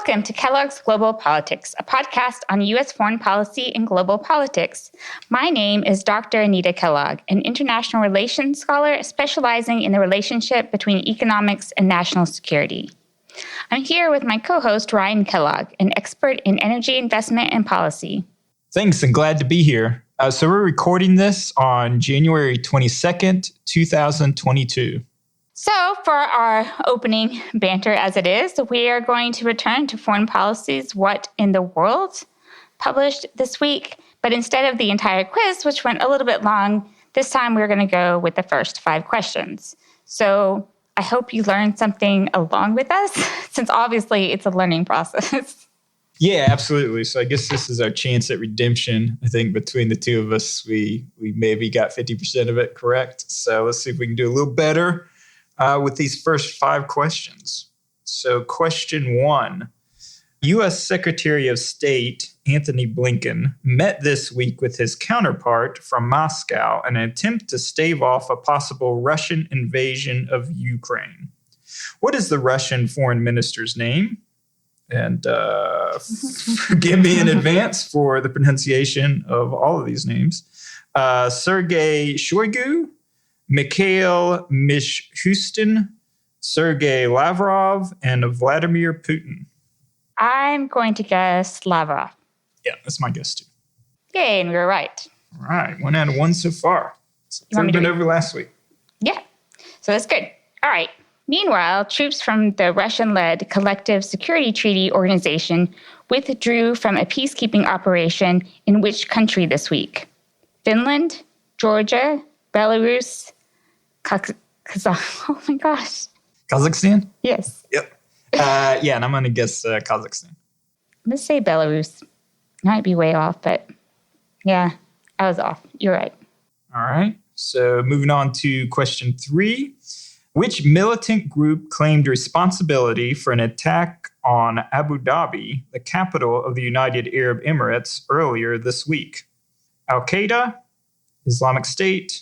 Welcome to Kellogg's Global Politics, a podcast on U.S. foreign policy and global politics. My name is Dr. Anita Kellogg, an international relations scholar specializing in the relationship between economics and national security. I'm here with my co-host, Ryan Kellogg, an expert in energy investment and policy. Thanks, and glad to be here. So we're recording this on January 22nd, 2022. So for our opening banter as it is, we are going to return to Foreign Policy's What in the World, published this week. But instead of the entire quiz, which went a little bit long, this time we're going to go with the first 5 questions. So I hope you learned something along with us, since obviously it's a learning process. Yeah, absolutely. So I guess this is our chance at redemption. I think between the two of us, we maybe got 50% of it correct. So let's see if we can do a little better with these first 5 questions. So question 1, U.S. Secretary of State Antony Blinken met this week with his counterpart from Moscow in an attempt to stave off a possible Russian invasion of Ukraine. What is the Russian foreign minister's name? And forgive me in advance for the pronunciation of all of these names. Sergei Shoigu, Mikhail Mishustin, Sergei Lavrov, and Vladimir Putin. I'm going to guess Lavrov. Yeah, that's my guess too. Yay, and we were right. All right, 1 out of 1 so far. So been over last week. Yeah, so that's good. All right. Meanwhile, troops from the Russian-led Collective Security Treaty Organization withdrew from a peacekeeping operation in which country this week? Finland, Georgia, Belarus, oh my gosh. Kazakhstan? Yes. Yep. Yeah, and I'm going to guess Kazakhstan. I'm going to say Belarus. Might be way off, but yeah, I was off. You're right. All right. So moving on to question 3. Which militant group claimed responsibility for an attack on Abu Dhabi, the capital of the United Arab Emirates, earlier this week? Al-Qaeda, Islamic State,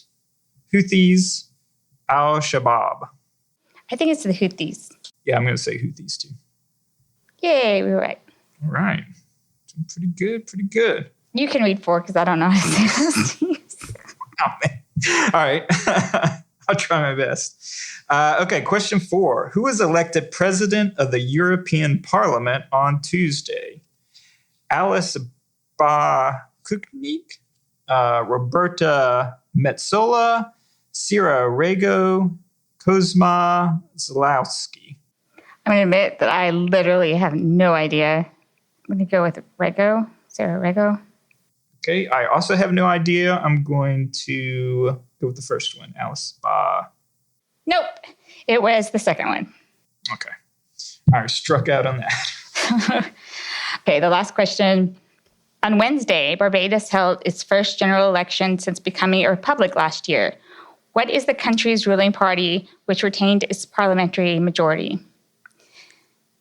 Houthis, Al-Shabaab. I think it's the Houthis. Yeah, I'm going to say Houthis too. Yay, we were right. All right. Pretty good. You can read 4 because I don't know how to say those names. Oh, man. All right. I'll try my best. Okay, question 4. Who was elected president of the European Parliament on Tuesday? Alice Ba-Kuknik, Roberta Metsola, Cira Rego, Kozma Zalewski. I'm going to admit that I literally have no idea. I'm going to go with Rego, Cira Rego. Okay, I also have no idea. I'm going to go with the first one, Alice Ba. Nope, it was the second one. Okay, I struck out on that. Okay, the last question. On Wednesday, Barbados held its first general election since becoming a republic last year. What is the country's ruling party which retained its parliamentary majority?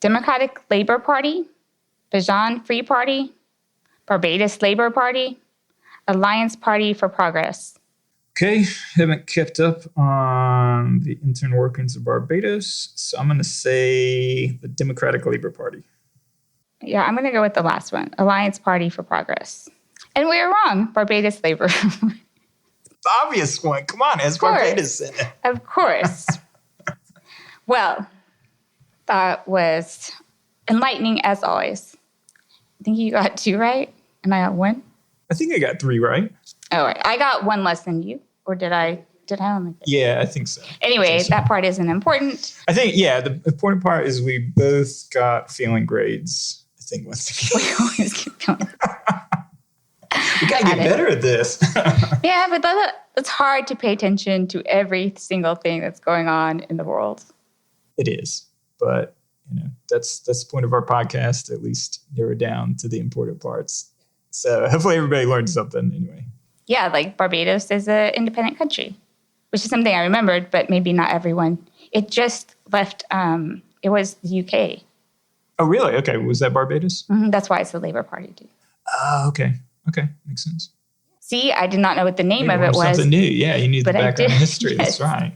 Democratic Labour Party, Bajan Free Party, Barbados Labour Party, Alliance Party for Progress. Okay, haven't kept up on the internal workings of Barbados, so I'm going to say the Democratic Labour Party. Yeah, I'm going to go with the last one, Alliance Party for Progress. And we were wrong, Barbados Labour. The obvious one. Come on, has Barbados in it? Of course. Well, that was enlightening as always. I think you got 2 right, and I got 1. I think I got 3 right. Oh, right. I got 1 less than you, or did I? Did I only? Yeah, I think so. Anyway, that part isn't important. I think, yeah, the important part is we both got failing grades. I think once again. We always keep going. We gotta get better at this. Yeah, but it's hard to pay attention to every single thing that's going on in the world. It is, but that's the point of our podcast. At least narrow down to the important parts. So hopefully everybody learned something anyway. Yeah, like Barbados is an independent country, which is something I remembered, but maybe not everyone. It just left. It was the UK. Oh, really? Okay. Was that Barbados? Mm-hmm. That's why it's the Labour Party, too. Oh, okay. Okay. Makes sense. See, I did not know what the name of it was. Something new. Yeah, you knew the background history. Yes. That's right.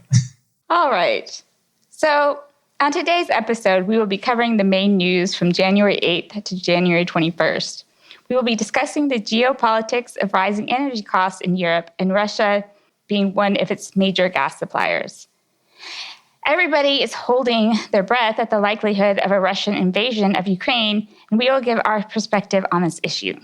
All right. So On today's episode, we will be covering the main news from January 8th to January 21st. We will be discussing the geopolitics of rising energy costs in Europe and Russia being one of its major gas suppliers. Everybody is holding their breath at the likelihood of a Russian invasion of Ukraine, and we will give our perspective on this issue.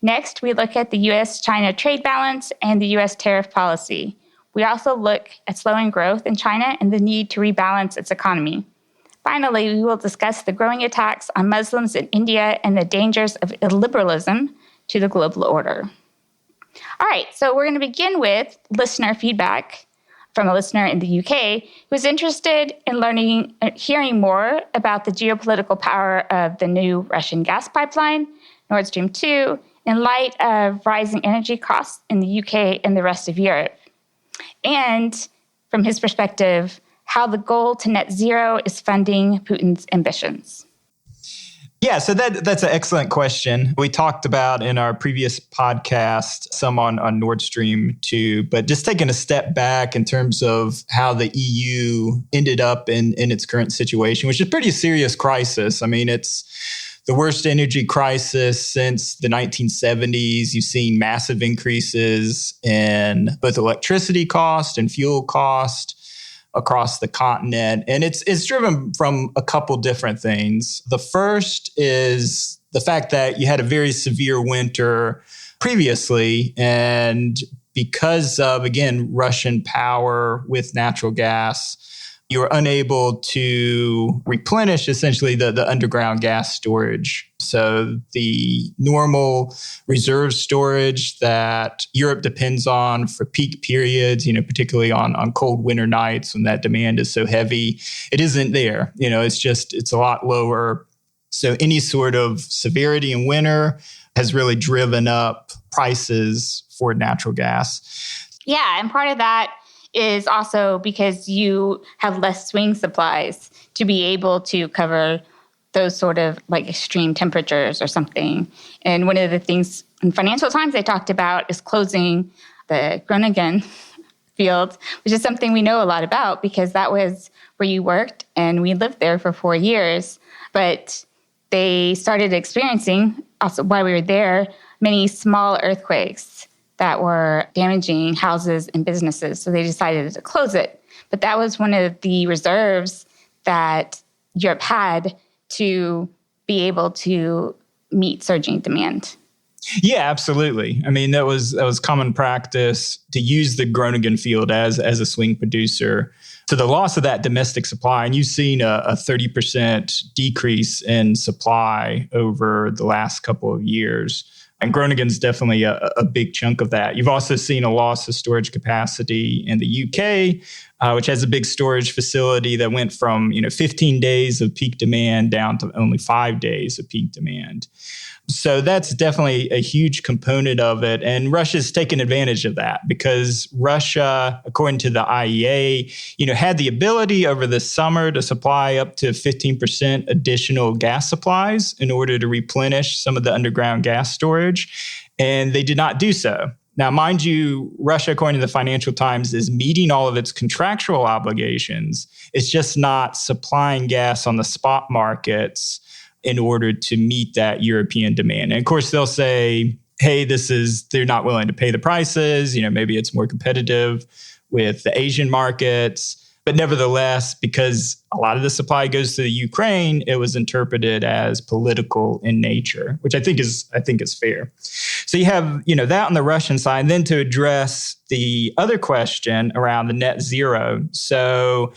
Next, we look at the U.S.-China trade balance and the U.S. tariff policy. We also look at slowing growth in China and the need to rebalance its economy. Finally, we will discuss the growing attacks on Muslims in India and the dangers of illiberalism to the global order. All right, so we're going to begin with listener feedback from a listener in the UK who was interested in hearing more about the geopolitical power of the new Russian gas pipeline, Nord Stream 2, in light of rising energy costs in the UK and the rest of Europe. And from his perspective, how the goal to net zero is funding Putin's ambitions. Yeah, so that's an excellent question. We talked about in our previous podcast some on Nord Stream 2, but just taking a step back in terms of how the EU ended up in its current situation, which is a pretty serious crisis. I mean, it's the worst energy crisis since the 1970s. You've seen massive increases in both electricity cost and fuel cost across the continent. And it's driven from a couple different things. The first is the fact that you had a very severe winter previously. And because of, again, Russian power with natural gas, you were unable to replenish essentially the underground gas storage. So the normal reserve storage that Europe depends on for peak periods, particularly on cold winter nights when that demand is so heavy, it isn't there. It's a lot lower. So any sort of severity in winter has really driven up prices for natural gas. Yeah, and part of that is also because you have less swing supplies to be able to cover those sort of like extreme temperatures or something. And one of the things in Financial Times they talked about is closing the Groningen field, which is something we know a lot about because that was where you worked and we lived there for 4 years. But they started experiencing, also while we were there, many small earthquakes that were damaging houses and businesses. So they decided to close it. But that was one of the reserves that Europe had to be able to meet surging demand. Yeah, absolutely. I mean, that was common practice to use the Groningen field as a swing producer. So the loss of that domestic supply, and you've seen a 30% decrease in supply over the last couple of years. And Groningen's definitely a big chunk of that. You've also seen a loss of storage capacity in the UK, which has a big storage facility that went from 15 days of peak demand down to only 5 days of peak demand. So that's definitely a huge component of it. And Russia's taken advantage of that because Russia, according to the IEA, had the ability over the summer to supply up to 15% additional gas supplies in order to replenish some of the underground gas storage. And they did not do so. Now, mind you, Russia, according to the Financial Times, is meeting all of its contractual obligations. It's just not supplying gas on the spot markets in order to meet that European demand. And of course, they'll say, hey, they're not willing to pay the prices. Maybe it's more competitive with the Asian markets. But nevertheless, because a lot of the supply goes to the Ukraine, it was interpreted as political in nature, which I think is fair. So you have, that on the Russian side. And then to address the other question around the net zero. So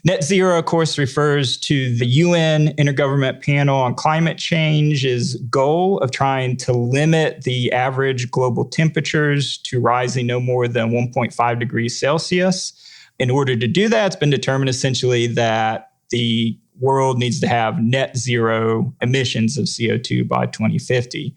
net zero, of course, refers to the UN Intergovernmental Panel on Climate Change's goal of trying to limit the average global temperatures to rising no more than 1.5 degrees Celsius. In order to do that, it's been determined essentially that the world needs to have net zero emissions of CO2 by 2050.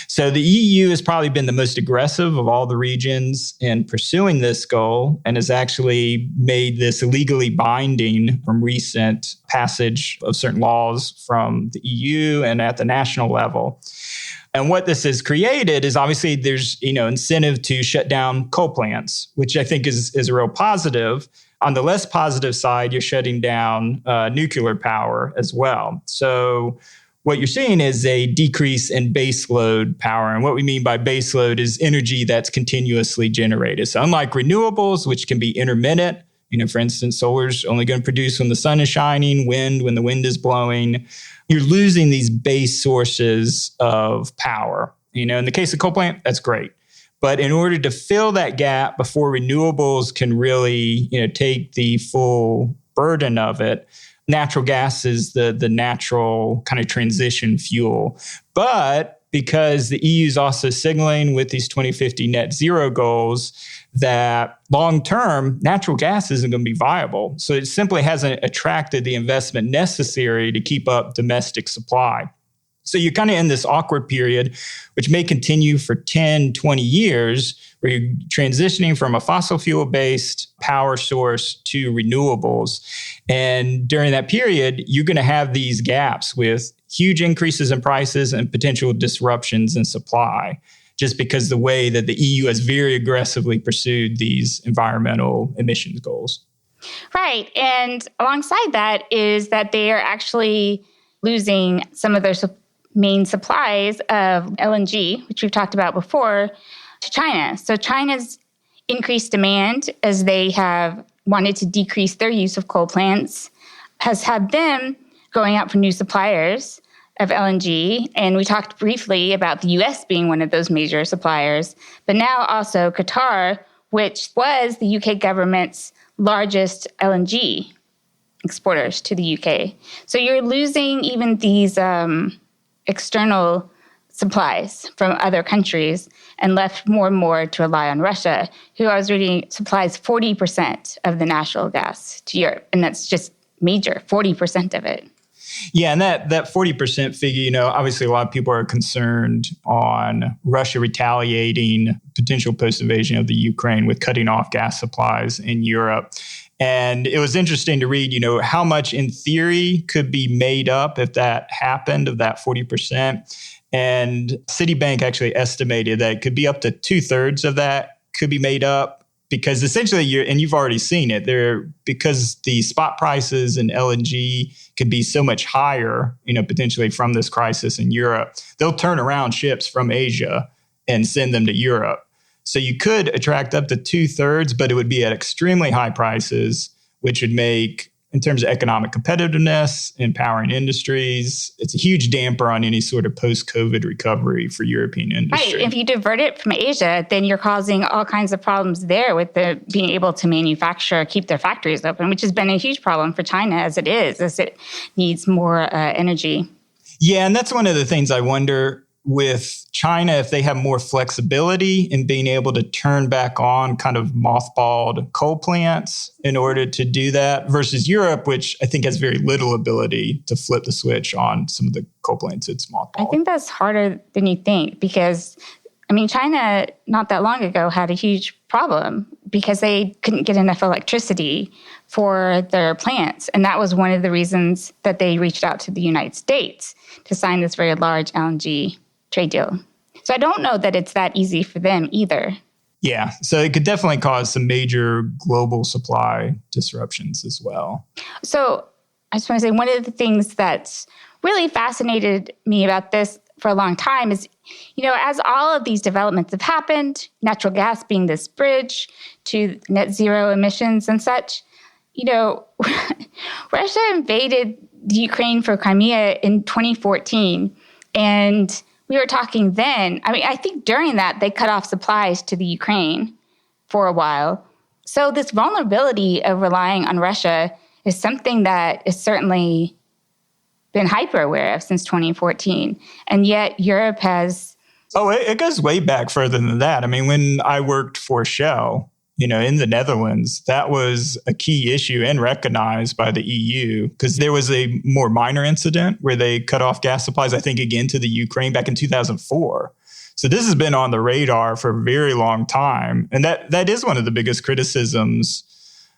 So the EU has probably been the most aggressive of all the regions in pursuing this goal and has actually made this legally binding from recent passage of certain laws from the EU and at the national level. And what this has created is obviously there's, incentive to shut down coal plants, which I think is a real positive. on the less positive side, you're shutting down nuclear power as well. So what you're seeing is a decrease in baseload power. And what we mean by baseload is energy that's continuously generated. So unlike renewables, which can be intermittent, for instance, solar's only going to produce when the sun is shining, wind when the wind is blowing, you're losing these base sources of power. In the case of coal plant, that's great. But in order to fill that gap before renewables can really, take the full burden of it, natural gas is the natural kind of transition fuel. But because the EU is also signaling with these 2050 net zero goals that long-term, natural gas isn't going to be viable. So it simply hasn't attracted the investment necessary to keep up domestic supply. So you're kind of in this awkward period, which may continue for 10, 20 years, where you're transitioning from a fossil fuel-based power source to renewables. And during that period, you're going to have these gaps with huge increases in prices and potential disruptions in supply, just because the way that the EU has very aggressively pursued these environmental emissions goals. Right. And alongside that is that they are actually losing some of their main supplies of LNG, which we've talked about before, to China. So China's increased demand, as they have wanted to decrease their use of coal plants, has had them going out for new suppliers of LNG. And we talked briefly about the US being one of those major suppliers, but now also Qatar, which was the UK government's largest LNG exporters to the UK. So you're losing even these external supplies from other countries and left more and more to rely on Russia, who I was reading supplies 40% of the natural gas to Europe. And that's just major, 40% of it. Yeah, and that 40% figure, obviously a lot of people are concerned on Russia retaliating potential post-invasion of the Ukraine with cutting off gas supplies in Europe. And it was interesting to read, how much in theory could be made up if that happened, of that 40%. And Citibank actually estimated that it could be up to 2/3 of that could be made up, because essentially you've already seen it there, because the spot prices in LNG could be so much higher, potentially from this crisis in Europe. They'll turn around ships from Asia and send them to Europe. So you could attract up to 2/3, but it would be at extremely high prices, which would make, in terms of economic competitiveness, empowering industries, it's a huge damper on any sort of post-COVID recovery for European industry. Right. If you divert it from Asia, then you're causing all kinds of problems there with the being able to manufacture, keep their factories open, which has been a huge problem for China as it needs more energy. Yeah, and that's one of the things I wonder with China, if they have more flexibility in being able to turn back on kind of mothballed coal plants in order to do that, versus Europe, which I think has very little ability to flip the switch on some of the coal plants it's mothballed. I think that's harder than you think, because, China not that long ago had a huge problem because they couldn't get enough electricity for their plants. And that was one of the reasons that they reached out to the United States to sign this very large LNG trade deal. So I don't know that it's that easy for them either. Yeah, so it could definitely cause some major global supply disruptions as well. So I just want to say, one of the things that's really fascinated me about this for a long time is, as all of these developments have happened, natural gas being this bridge to net zero emissions and such, Russia invaded the Ukraine for Crimea in 2014. And we were talking then, I think during that, they cut off supplies to the Ukraine for a while. So this vulnerability of relying on Russia is something that is certainly been hyper aware of since 2014. And yet Europe has... Oh, it goes way back further than that. When I worked for Shell, in the Netherlands, that was a key issue and recognized by the EU, because there was a more minor incident where they cut off gas supplies, I think, again to the Ukraine back in 2004. So this has been on the radar for a very long time. And that is one of the biggest criticisms.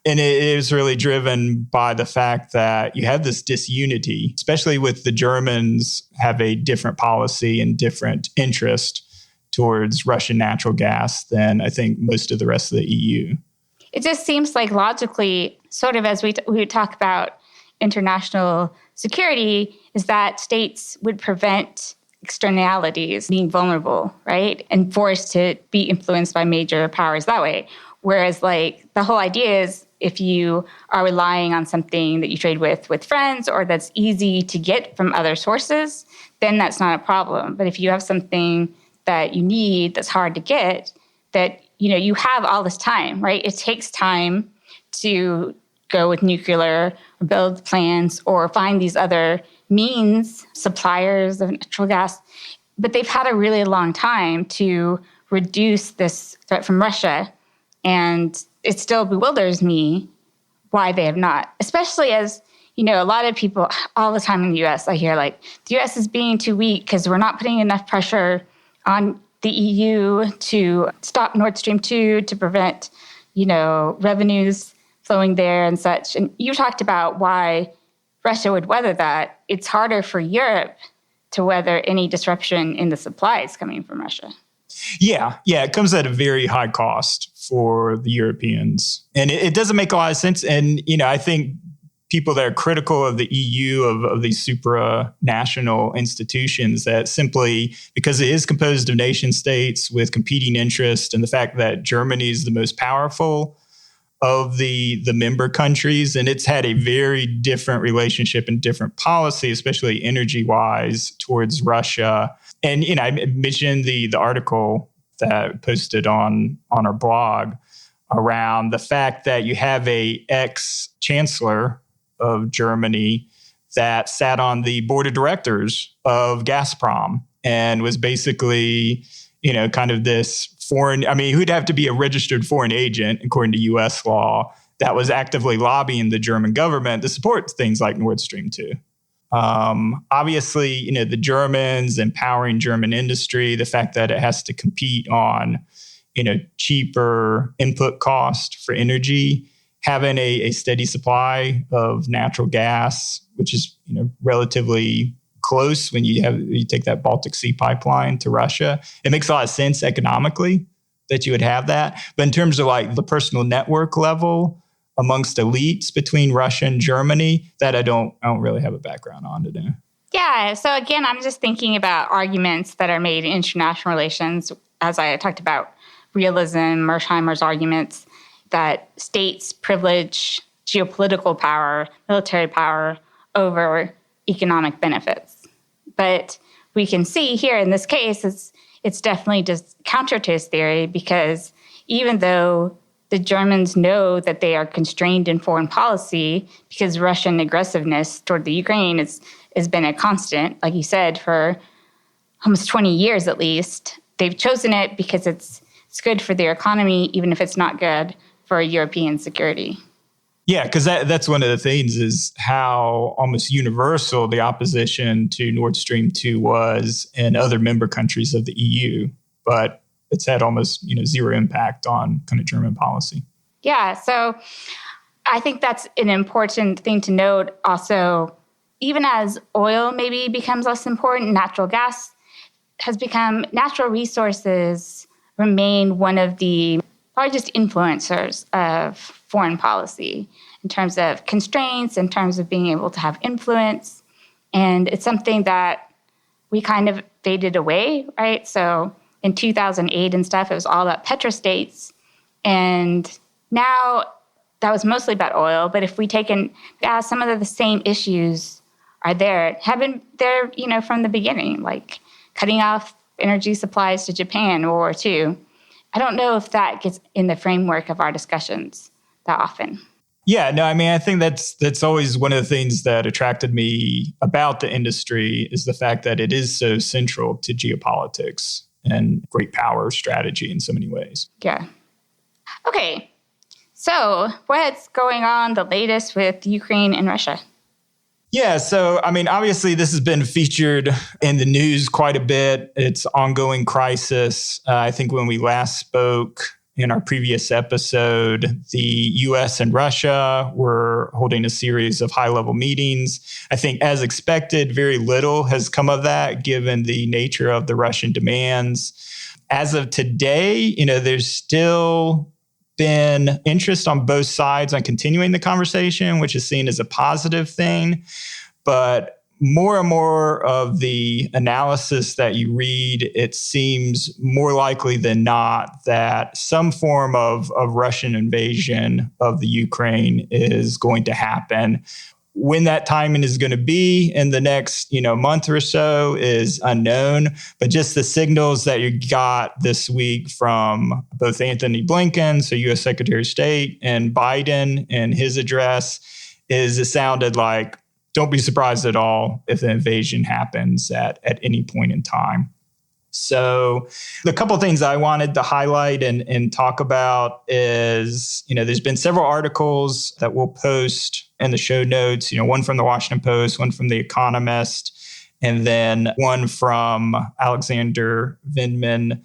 And it is really driven by the fact that you have this disunity, especially with the Germans have a different policy and different interest towards Russian natural gas than I think most of the rest of the EU. it just seems like logically, sort of as we talk about international security, is that states would prevent externalities being vulnerable, right? And forced to be influenced by major powers that way. Whereas like the whole idea is if you are relying on something that you trade with friends or that's easy to get from other sources, then that's not a problem. But if you have something that you need that's hard to get, that you have all this time, right? It takes time to go with nuclear or build plants or find these other means, suppliers of natural gas. But they've had a really long time to reduce this threat from Russia. And it still bewilders me why they have not, especially as, a lot of people all the time in the U.S., I hear like, the U.S. is being too weak because we're not putting enough pressure on the EU to stop Nord Stream 2 to prevent, revenues flowing there and such. And you talked about why Russia would weather that. It's harder for Europe to weather any disruption in the supplies coming from Russia. Yeah, it comes at a very high cost for the Europeans. And it doesn't make a lot of sense. And, I think people that are critical of the EU, of these supranational institutions, that simply because it is composed of nation states with competing interests, and the fact that Germany is the most powerful of the member countries, and it's had a very different relationship and different policy, especially energy-wise, towards Russia. And, I mentioned the article that I posted on our blog around the fact that you have a ex-chancellor of Germany that sat on the board of directors of Gazprom and was basically, kind of this foreign, who'd have to be a registered foreign agent, according to U.S. law, that was actively lobbying the German government to support things like Nord Stream 2. Obviously, the Germans empowering German industry, the fact that it has to compete on, cheaper input cost for energy, having a steady supply of natural gas, which is, relatively close when you take that Baltic Sea pipeline to Russia. It makes a lot of sense economically that you would have that. But in terms of like the personal network level amongst elites between Russia and Germany, that I don't really have a background on to do. Yeah. So again, I'm just thinking about arguments that are made in international relations, as I talked about realism, Mersheimer's arguments that states privilege geopolitical power, military power over economic benefits. But we can see here in this case, it's definitely just counter to his theory, because even though the Germans know that they are constrained in foreign policy because Russian aggressiveness toward the Ukraine has been a constant, like you said, for almost 20 years at least. They've chosen it because it's good for their economy, even if it's not good for European security. Yeah, because that's one of the things is how almost universal the opposition to Nord Stream 2 was in other member countries of the EU. But it's had almost zero impact on kind of German policy. Yeah, so I think that's an important thing to note. Also, even as oil maybe becomes less important, natural gas has become, natural resources remain one of the largest influencers of foreign policy in terms of constraints, in terms of being able to have influence. And it's something that we kind of faded away, right? So in 2008 and stuff, it was all about petrostates. And now that was mostly about oil. But if we take in gas, some of the same issues are there, have been there, from the beginning, like cutting off energy supplies to Japan in World War II. I don't know if that gets in the framework of our discussions that often. Yeah, no, I think that's always one of the things that attracted me about the industry is the fact that it is so central to geopolitics and great power strategy in so many ways. Yeah. Okay. So what's going on the latest with Ukraine and Russia? Yeah, so, obviously this has been featured in the news quite a bit. It's ongoing crisis. I think when we last spoke in our previous episode, the U.S. and Russia were holding a series of high-level meetings. I think, as expected, very little has come of that, given the nature of the Russian demands. As of today, there's still been interest on both sides on continuing the conversation, which is seen as a positive thing. But more and more of the analysis that you read, it seems more likely than not that some form of Russian invasion of the Ukraine is going to happen. When that timing is going to be in the next, month or so is unknown. But just the signals that you got this week from both Anthony Blinken, so U.S. Secretary of State, and Biden in his address, it sounded like, don't be surprised at all if the invasion happens at any point in time. So the couple of things I wanted to highlight and talk about is, there's been several articles that we'll post in the show notes, one from the Washington Post, one from The Economist, and then one from Alexander Vindman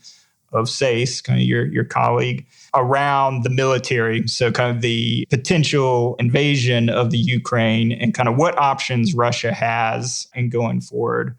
of SACE, kind of your colleague, around the military. So kind of the potential invasion of the Ukraine and kind of what options Russia has in going forward.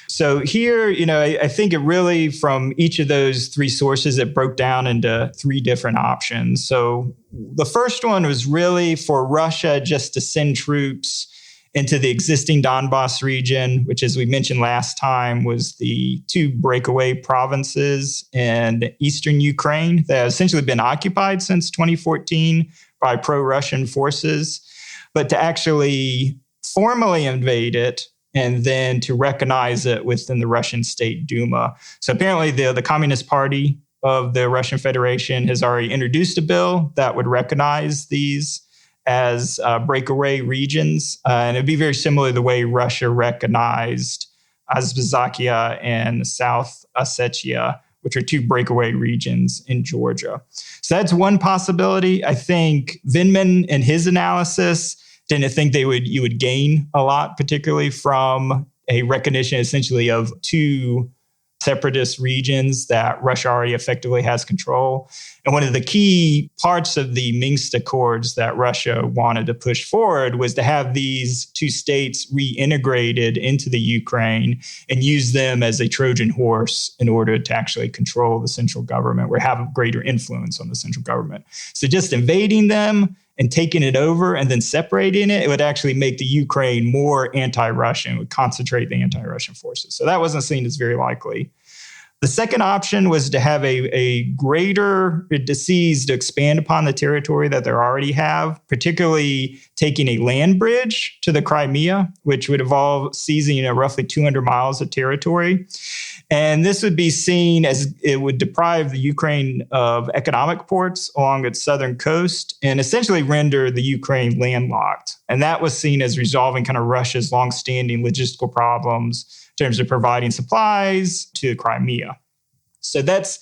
So here, I think it really, from each of those three sources, it broke down into three different options. So the first one was really for Russia just to send troops into the existing Donbass region, which, as we mentioned last time, was the two breakaway provinces in eastern Ukraine that have essentially been occupied since 2014 by pro-Russian forces, but to actually formally invade it and then to recognize it within the Russian State Duma. So apparently the Communist Party of the Russian Federation has already introduced a bill that would recognize these as breakaway regions. And it'd be very similar to the way Russia recognized Azbekistan and South Ossetia, which are two breakaway regions in Georgia. So that's one possibility. I think Vindman, in his analysis, didn't think you would gain a lot, particularly from a recognition essentially of two separatist regions that Russia already effectively has control. And one of the key parts of the Minsk Accords that Russia wanted to push forward was to have these two states reintegrated into the Ukraine and use them as a Trojan horse in order to actually control the central government or have a greater influence on the central government. So just invading them and taking it over and then separating it, it would actually make the Ukraine more anti-Russian, would concentrate the anti-Russian forces. So that wasn't seen as very likely. The second option was to have a greater disease to expand upon the territory that they already have, particularly taking a land bridge to the Crimea, which would involve seizing roughly 200 miles of territory. And this would be seen as it would deprive the Ukraine of economic ports along its southern coast and essentially render the Ukraine landlocked. And that was seen as resolving kind of Russia's longstanding logistical problems in terms of providing supplies to Crimea. So that's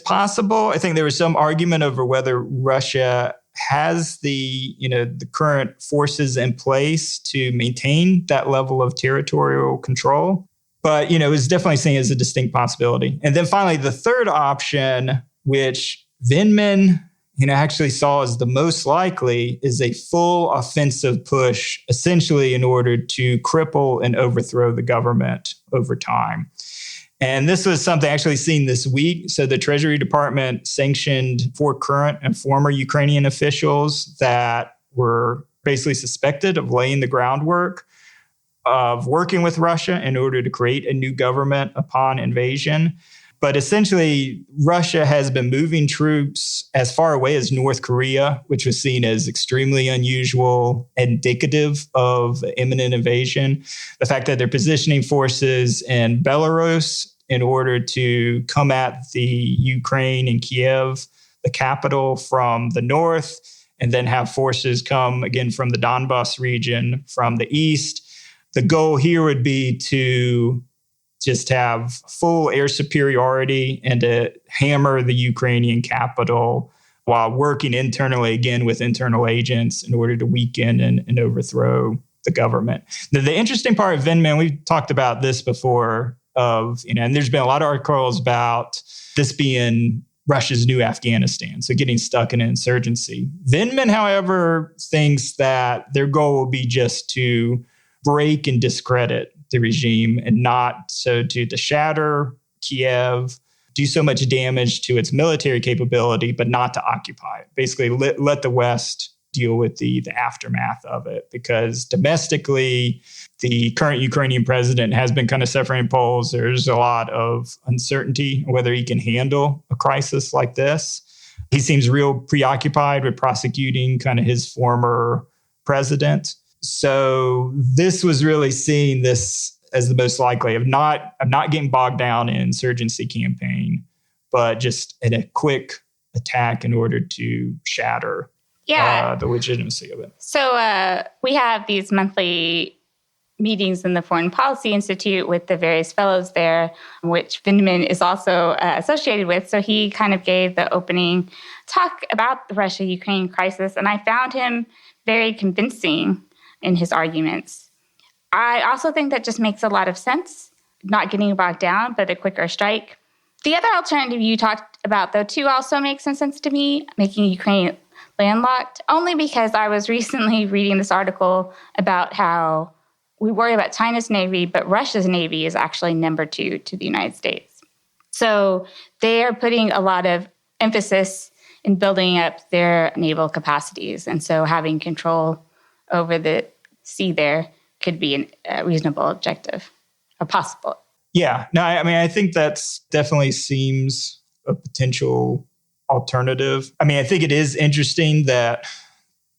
possible. I think there was some argument over whether Russia has the current forces in place to maintain that level of territorial control. But, it was definitely seen as a distinct possibility. And then finally, the third option, which Vindman, actually saw as the most likely, is a full offensive push, essentially in order to cripple and overthrow the government over time. And this was something actually seen this week. So the Treasury Department sanctioned 4 current and former Ukrainian officials that were basically suspected of laying the groundwork of working with Russia in order to create a new government upon invasion. But essentially, Russia has been moving troops as far away as North Korea, which was seen as extremely unusual, indicative of imminent invasion. The fact that they're positioning forces in Belarus in order to come at the Ukraine and Kiev, the capital, from the north, and then have forces come again from the Donbass region from the east. The goal here would be to just have full air superiority and to hammer the Ukrainian capital while working internally, again, with internal agents in order to weaken and overthrow the government. Now, the interesting part of Vindman, we've talked about this before, and there's been a lot of articles about this being Russia's new Afghanistan, so getting stuck in an insurgency. Vindman, however, thinks that their goal will be just to break and discredit the regime and not so to shatter Kiev, do so much damage to its military capability, but not to occupy it. Basically, let the West deal with the aftermath of it, because domestically, the current Ukrainian president has been kind of suffering polls. There's a lot of uncertainty whether he can handle a crisis like this. He seems real preoccupied with prosecuting kind of his former president. So this was really seeing this as the most likely of not getting bogged down in insurgency campaign, but just in a quick attack in order to shatter the legitimacy of it. So we have these monthly meetings in the Foreign Policy Institute with the various fellows there, which Vindman is also associated with. So he kind of gave the opening talk about the Russia-Ukraine crisis, and I found him very convincing in his arguments. I also think that just makes a lot of sense, not getting bogged down, but a quicker strike. The other alternative you talked about, though, too, also makes some sense to me, making Ukraine landlocked, only because I was recently reading this article about how we worry about China's Navy, but Russia's Navy is actually number 2 to the United States. So they are putting a lot of emphasis in building up their naval capacities. And so having control over the sea there could be a reasonable objective, or possible. Yeah, no, I mean, I think that's definitely seems a potential alternative. I mean, I think it is interesting that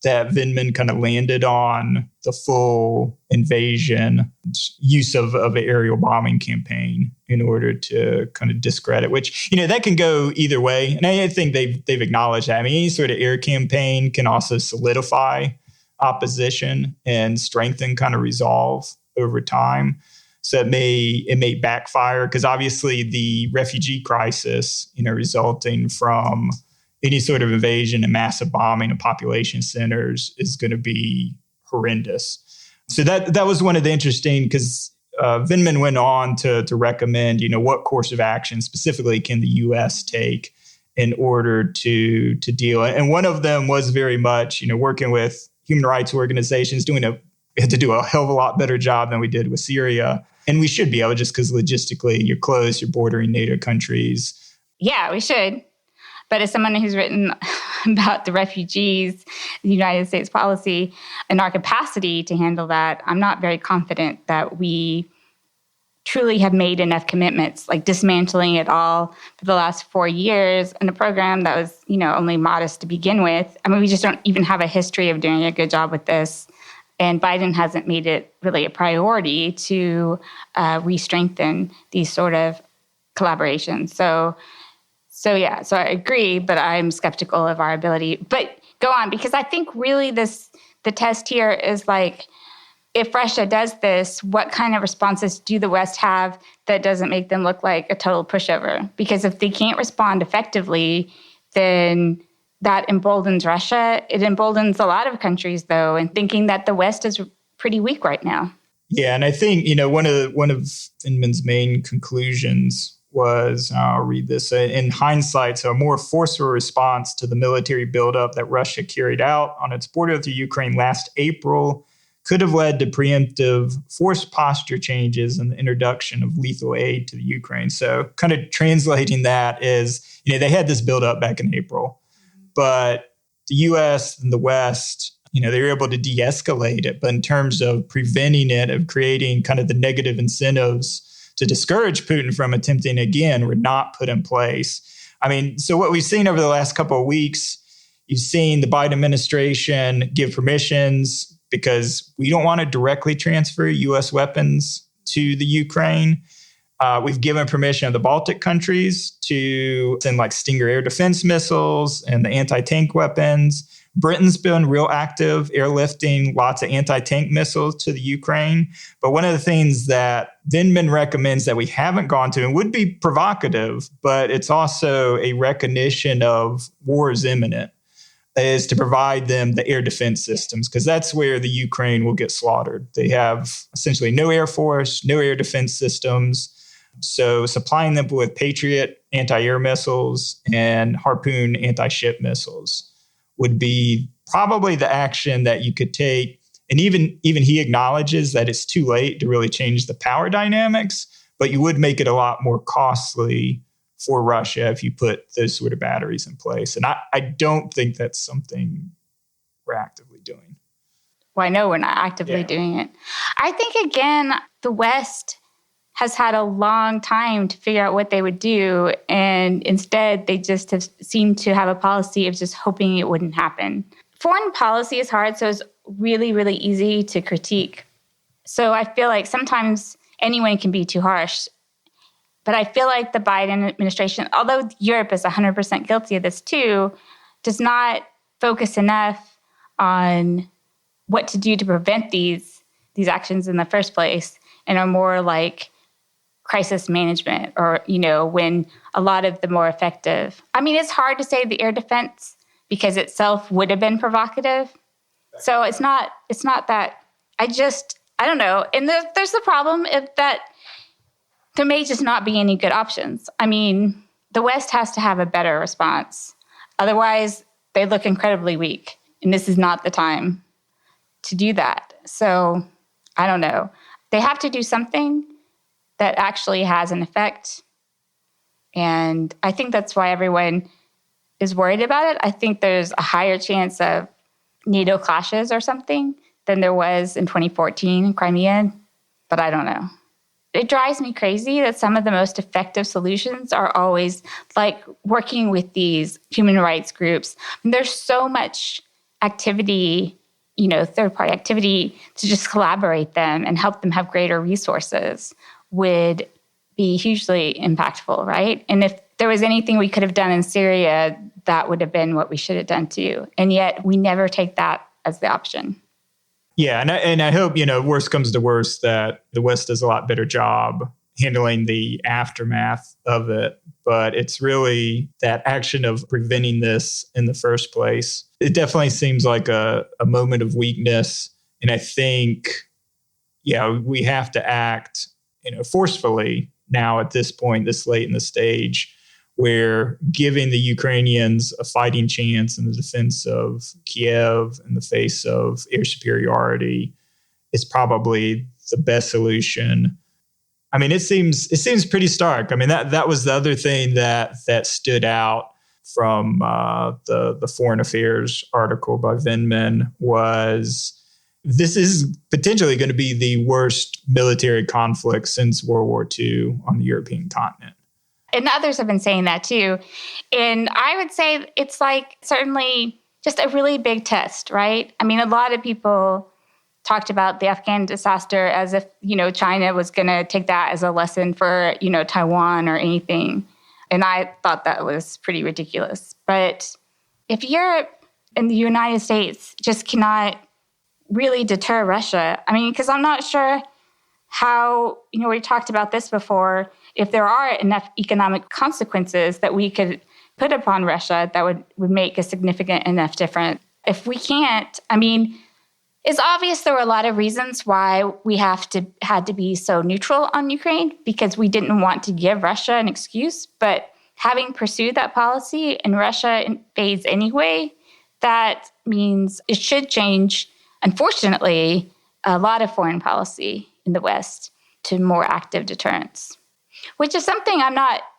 Vindman kind of landed on the full invasion use of an aerial bombing campaign in order to kind of discredit, which, that can go either way. And I think they've acknowledged that. I mean, any sort of air campaign can also solidify opposition and strengthen kind of resolve over time. So it may backfire, because obviously the refugee crisis, resulting from any sort of invasion and massive bombing of population centers is going to be horrendous. So that was one of the interesting, because Vindman went on to recommend, what course of action specifically can the U.S. take in order to deal. And one of them was very much, working with human rights organizations, we had to do a hell of a lot better job than we did with Syria. And we should be able, just because logistically you're close, you're bordering NATO countries. Yeah, we should. But as someone who's written about the refugees, the United States policy, and our capacity to handle that, I'm not very confident that we truly have made enough commitments, like dismantling it all for the last 4 years in a program that was, only modest to begin with. I mean, we just don't even have a history of doing a good job with this. And Biden hasn't made it really a priority to re-strengthen these sort of collaborations. So I agree, but I'm skeptical of our ability. But go on, because I think really the test here is like, if Russia does this, what kind of responses do the West have that doesn't make them look like a total pushover? Because if they can't respond effectively, then that emboldens Russia. It emboldens a lot of countries, though, in thinking that the West is pretty weak right now. Yeah, and I think, one of Vindman's main conclusions was, I'll read this, in hindsight, so a more forceful response to the military buildup that Russia carried out on its border with Ukraine last April could have led to preemptive forced posture changes and the introduction of lethal aid to the Ukraine. So kind of translating that is, they had this buildup back in April, but the U.S. and the West, they were able to de-escalate it. But in terms of preventing it, of creating kind of the negative incentives to discourage Putin from attempting again, were not put in place. I mean, so what we've seen over the last couple of weeks, you've seen the Biden administration give permissions because we don't want to directly transfer U.S. weapons to the Ukraine. We've given permission to the Baltic countries to send like Stinger air defense missiles and the anti-tank weapons. Britain's been real active airlifting lots of anti-tank missiles to the Ukraine. But one of the things that Vindman recommends that we haven't gone to, and would be provocative, but it's also a recognition of war is imminent, is to provide them the air defense systems, because that's where the Ukraine will get slaughtered. They have essentially no air force, no air defense systems. So supplying them with Patriot anti-air missiles and Harpoon anti-ship missiles would be probably the action that you could take. And even he acknowledges that it's too late to really change the power dynamics, but you would make it a lot more costly for Russia if you put those sort of batteries in place. And I don't think that's something we're actively doing. Well, I know we're not actively doing it. I think, again, the West has had a long time to figure out what they would do. And instead, they just have seemed to have a policy of just hoping it wouldn't happen. Foreign policy is hard, so it's really, really easy to critique. So I feel like sometimes anyone can be too harsh. But I feel like the Biden administration, although Europe is 100% guilty of this too, does not focus enough on what to do to prevent these actions in the first place, and are more like crisis management, or, when a lot of the more effective. I mean, it's hard to say the air defense because itself would have been provocative. So it's not that. I don't know. And there's the problem that there may just not be any good options. I mean, the West has to have a better response. Otherwise, they look incredibly weak. And this is not the time to do that. So I don't know. They have to do something that actually has an effect. And I think that's why everyone is worried about it. I think there's a higher chance of NATO clashes or something than there was in 2014 in Crimea. But I don't know. It drives me crazy that some of the most effective solutions are always like working with these human rights groups. And there's so much activity, third-party activity to just collaborate them and help them have greater resources would be hugely impactful, right? And if there was anything we could have done in Syria, that would have been what we should have done too. And yet we never take that as the option. Yeah, and I hope, worst comes to worst, that the West does a lot better job handling the aftermath of it. But it's really that action of preventing this in the first place. It definitely seems like a moment of weakness. And I think, we have to act, forcefully now at this point, this late in the stage, where giving the Ukrainians a fighting chance in the defense of Kiev in the face of air superiority is probably the best solution. I mean, it seems pretty stark. I mean, that was the other thing that stood out from the Foreign Affairs article by Vindman was this is potentially going to be the worst military conflict since World War II on the European continent. And others have been saying that too. And I would say it's like certainly just a really big test, right? I mean, a lot of people talked about the Afghan disaster as if, China was going to take that as a lesson for, Taiwan or anything. And I thought that was pretty ridiculous. But if Europe and the United States just cannot really deter Russia, I mean, because I'm not sure how, we talked about this before, if there are enough economic consequences that we could put upon Russia that would make a significant enough difference. If we can't, I mean, it's obvious there were a lot of reasons why we had to be so neutral on Ukraine, because we didn't want to give Russia an excuse. But having pursued that policy and Russia invades anyway, that means it should change, unfortunately, a lot of foreign policy in the West to more active deterrence, which is something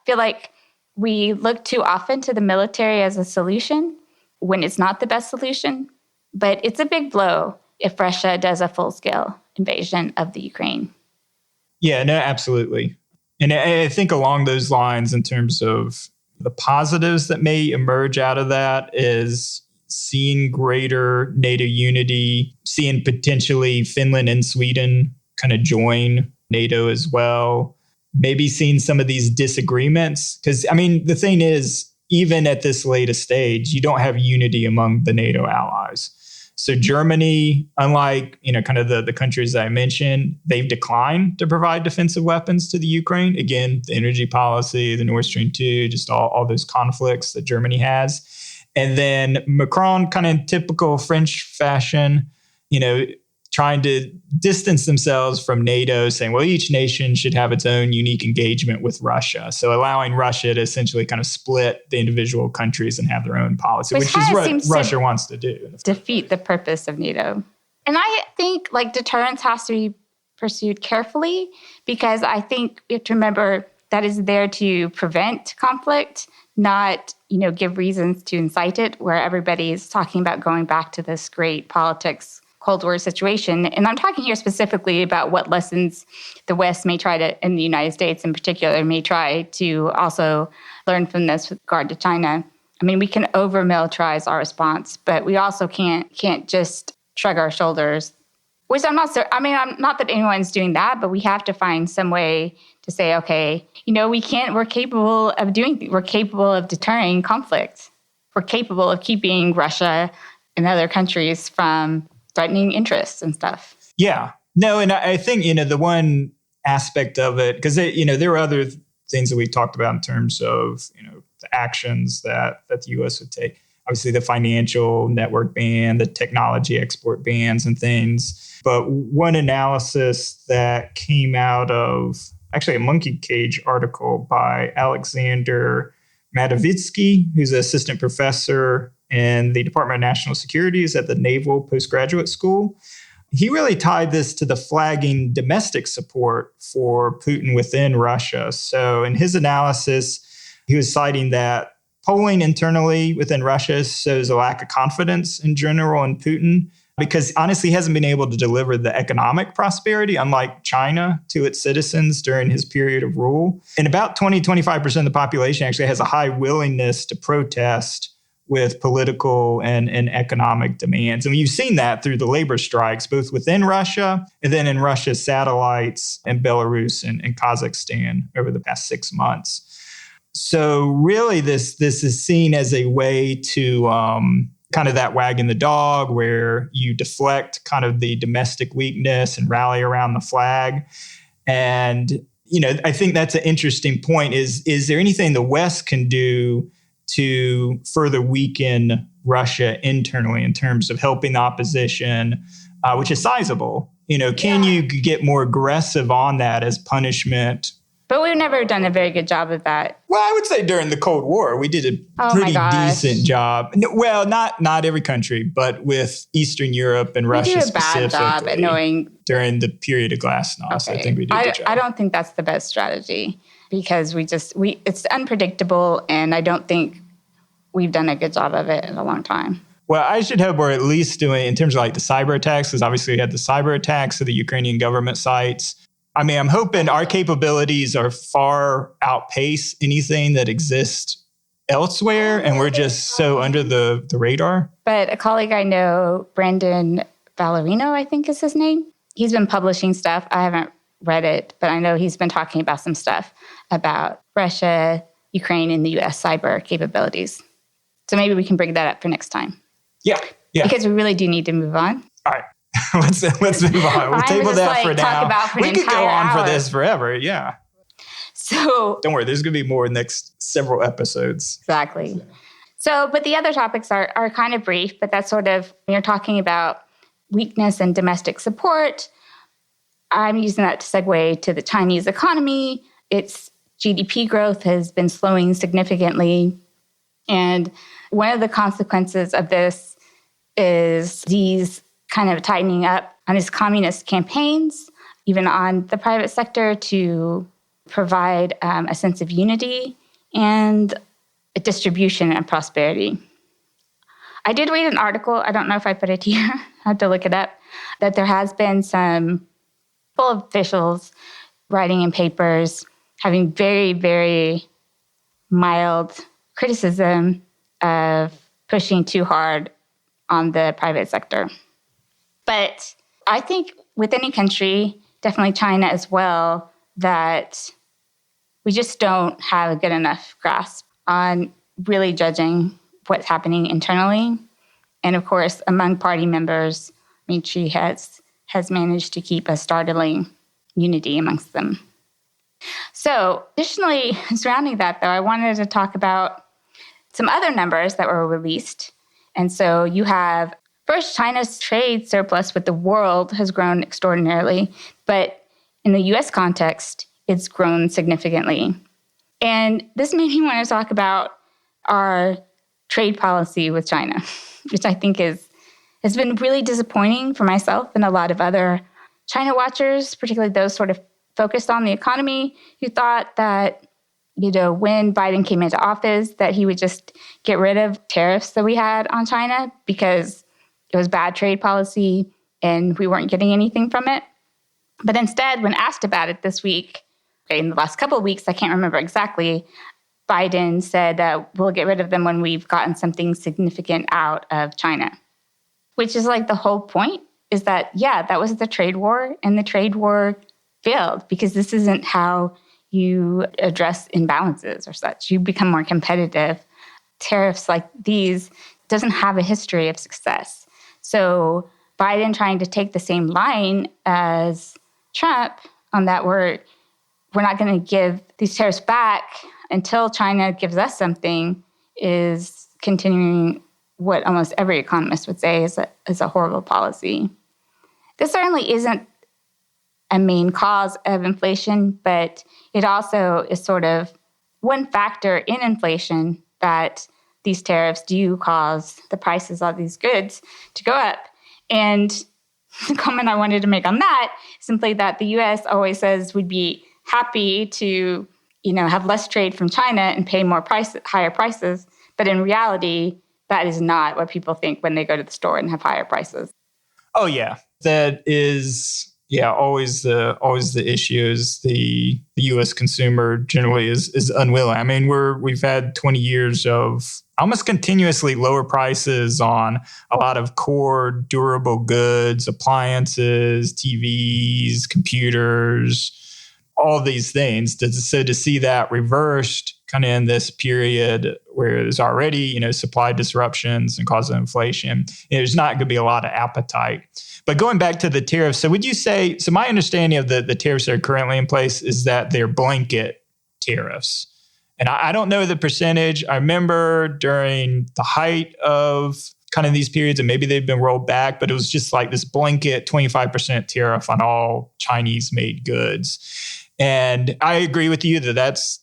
feel like we look too often to the military as a solution when it's not the best solution. But it's a big blow if Russia does a full-scale invasion of the Ukraine. Yeah, no, absolutely. And I think along those lines, in terms of the positives that may emerge out of that, is seeing greater NATO unity, seeing potentially Finland and Sweden kind of join NATO as well, maybe seeing some of these disagreements. Because, I mean, the thing is, even at this latest stage, you don't have unity among the NATO allies. So Germany, unlike, kind of the countries that I mentioned, they've declined to provide defensive weapons to the Ukraine. Again, the energy policy, the Nord Stream 2, just all those conflicts that Germany has. And then Macron, kind of in typical French fashion, trying to distance themselves from NATO, saying, well, each nation should have its own unique engagement with Russia. So allowing Russia to essentially kind of split the individual countries and have their own policy, which is what Russia wants to do. Defeat the purpose of NATO. And I think deterrence has to be pursued carefully, because I think we have to remember that is there to prevent conflict, not, give reasons to incite it, where everybody's talking about going back to this great politics Cold War situation. And I'm talking here specifically about what lessons the West may try to, in the United States in particular, may try to also learn from this with regard to China. I mean, we can over-militarize our response, but we also can't just shrug our shoulders. Which I'm not that anyone's doing that, but we have to find some way to say, okay, we're capable of deterring conflict. We're capable of keeping Russia and other countries from threatening interests and stuff. Yeah. No, and I think, the one aspect of it, because, there were other things that we talked about in terms of, the actions that the U.S. would take. Obviously, the financial network ban, the technology export bans and things. But one analysis that came out of actually a Monkey Cage article by Alexander Matovitsky, who's an assistant professor in the Department of National Security at the Naval Postgraduate School. He really tied this to the flagging domestic support for Putin within Russia. So in his analysis, he was citing that polling internally within Russia shows a lack of confidence in general in Putin, because honestly, he hasn't been able to deliver the economic prosperity, unlike China, to its citizens during his period of rule. And about 20-25% of the population actually has a high willingness to protest with political and economic demands. And you've seen that through the labor strikes, both within Russia and then in Russia's satellites in Belarus and Kazakhstan over the past 6 months. So really, this is seen as a way to kind of that wagging the dog, where you deflect kind of the domestic weakness and rally around the flag. And, I think that's an interesting point. Is there anything the West can do to further weaken Russia internally in terms of helping the opposition, which is sizable? Can you get more aggressive on that as punishment? But we've never done a very good job of that. Well, I would say during the Cold War, we did a pretty decent job. Well, not every country, but with Eastern Europe and Russia specifically. We do a bad job at knowing. During the period of Glasnost, okay. I think we did a good job. I don't think that's the best strategy, because it's unpredictable, and I don't think we've done a good job of it in a long time. Well, I should hope we're at least doing, in terms of like the cyber attacks, because obviously we had the cyber attacks of the Ukrainian government sites. I mean, I'm hoping our capabilities are far outpace anything that exists elsewhere, and we're just so under the radar. But a colleague I know, Brandon Ballerino, I think is his name, he's been publishing stuff. I haven't read it, but I know he's been talking about some stuff about Russia, Ukraine, and the U.S. cyber capabilities. So maybe we can bring that up for next time. Yeah. Because we really do need to move on. All right. let's move on. We'll table that for now. We could go on for this forever. Yeah. So don't worry, there's going to be more next several episodes. Exactly. So, but the other topics are kind of brief, but that's sort of, when you're talking about weakness and domestic support, I'm using that to segue to the Chinese economy. Its GDP growth has been slowing significantly. And one of the consequences of this is these kind of tightening up on his communist campaigns, even on the private sector, to provide a sense of unity and a distribution and prosperity. I did read an article, I don't know if I put it here, I have to look it up, that there has been some full officials writing in papers having very, very mild criticism of pushing too hard on the private sector. But I think with any country, definitely China as well, that we just don't have a good enough grasp on really judging what's happening internally. And of course, among party members, I mean, she has managed to keep a startling unity amongst them. So additionally, surrounding that, though, I wanted to talk about some other numbers that were released. And so you have, first, China's trade surplus with the world has grown extraordinarily, but in the U.S. context, it's grown significantly. And this made me want to talk about our trade policy with China, which I think has been really disappointing for myself and a lot of other China watchers, particularly those sort of focused on the economy, who thought that, when Biden came into office, that he would just get rid of tariffs that we had on China because it was bad trade policy and we weren't getting anything from it. But instead, when asked about it this week, in the last couple of weeks, I can't remember exactly, Biden said we'll get rid of them when we've gotten something significant out of China, which is like the whole point is that, that was the trade war, and the trade war failed because this isn't how you address imbalances or such. You become more competitive. Tariffs like these doesn't have a history of success. So Biden trying to take the same line as Trump on that we're not going to give these tariffs back until China gives us something is continuing what almost every economist would say is a horrible policy. This certainly isn't a main cause of inflation, but it also is sort of one factor in inflation that these tariffs do cause the prices of these goods to go up. And the comment I wanted to make on that is simply that the U.S. always says we'd be happy to, have less trade from China and pay higher prices. But in reality, that is not what people think when they go to the store and have higher prices. Oh, yeah. That is, always the issue is the U.S. consumer generally is unwilling. I mean, we've had 20 years of almost continuously lower prices on a lot of core durable goods, appliances, TVs, computers, all these things. So to see that reversed kind of in this period where there's already, supply disruptions and causing inflation, there's not going to be a lot of appetite. But going back to the tariffs, so would you say, so my understanding of the tariffs that are currently in place is that they're blanket tariffs. And I don't know the percentage. I remember during the height of kind of these periods, and maybe they've been rolled back, but it was just like this blanket 25% tariff on all Chinese-made goods. And I agree with you that that's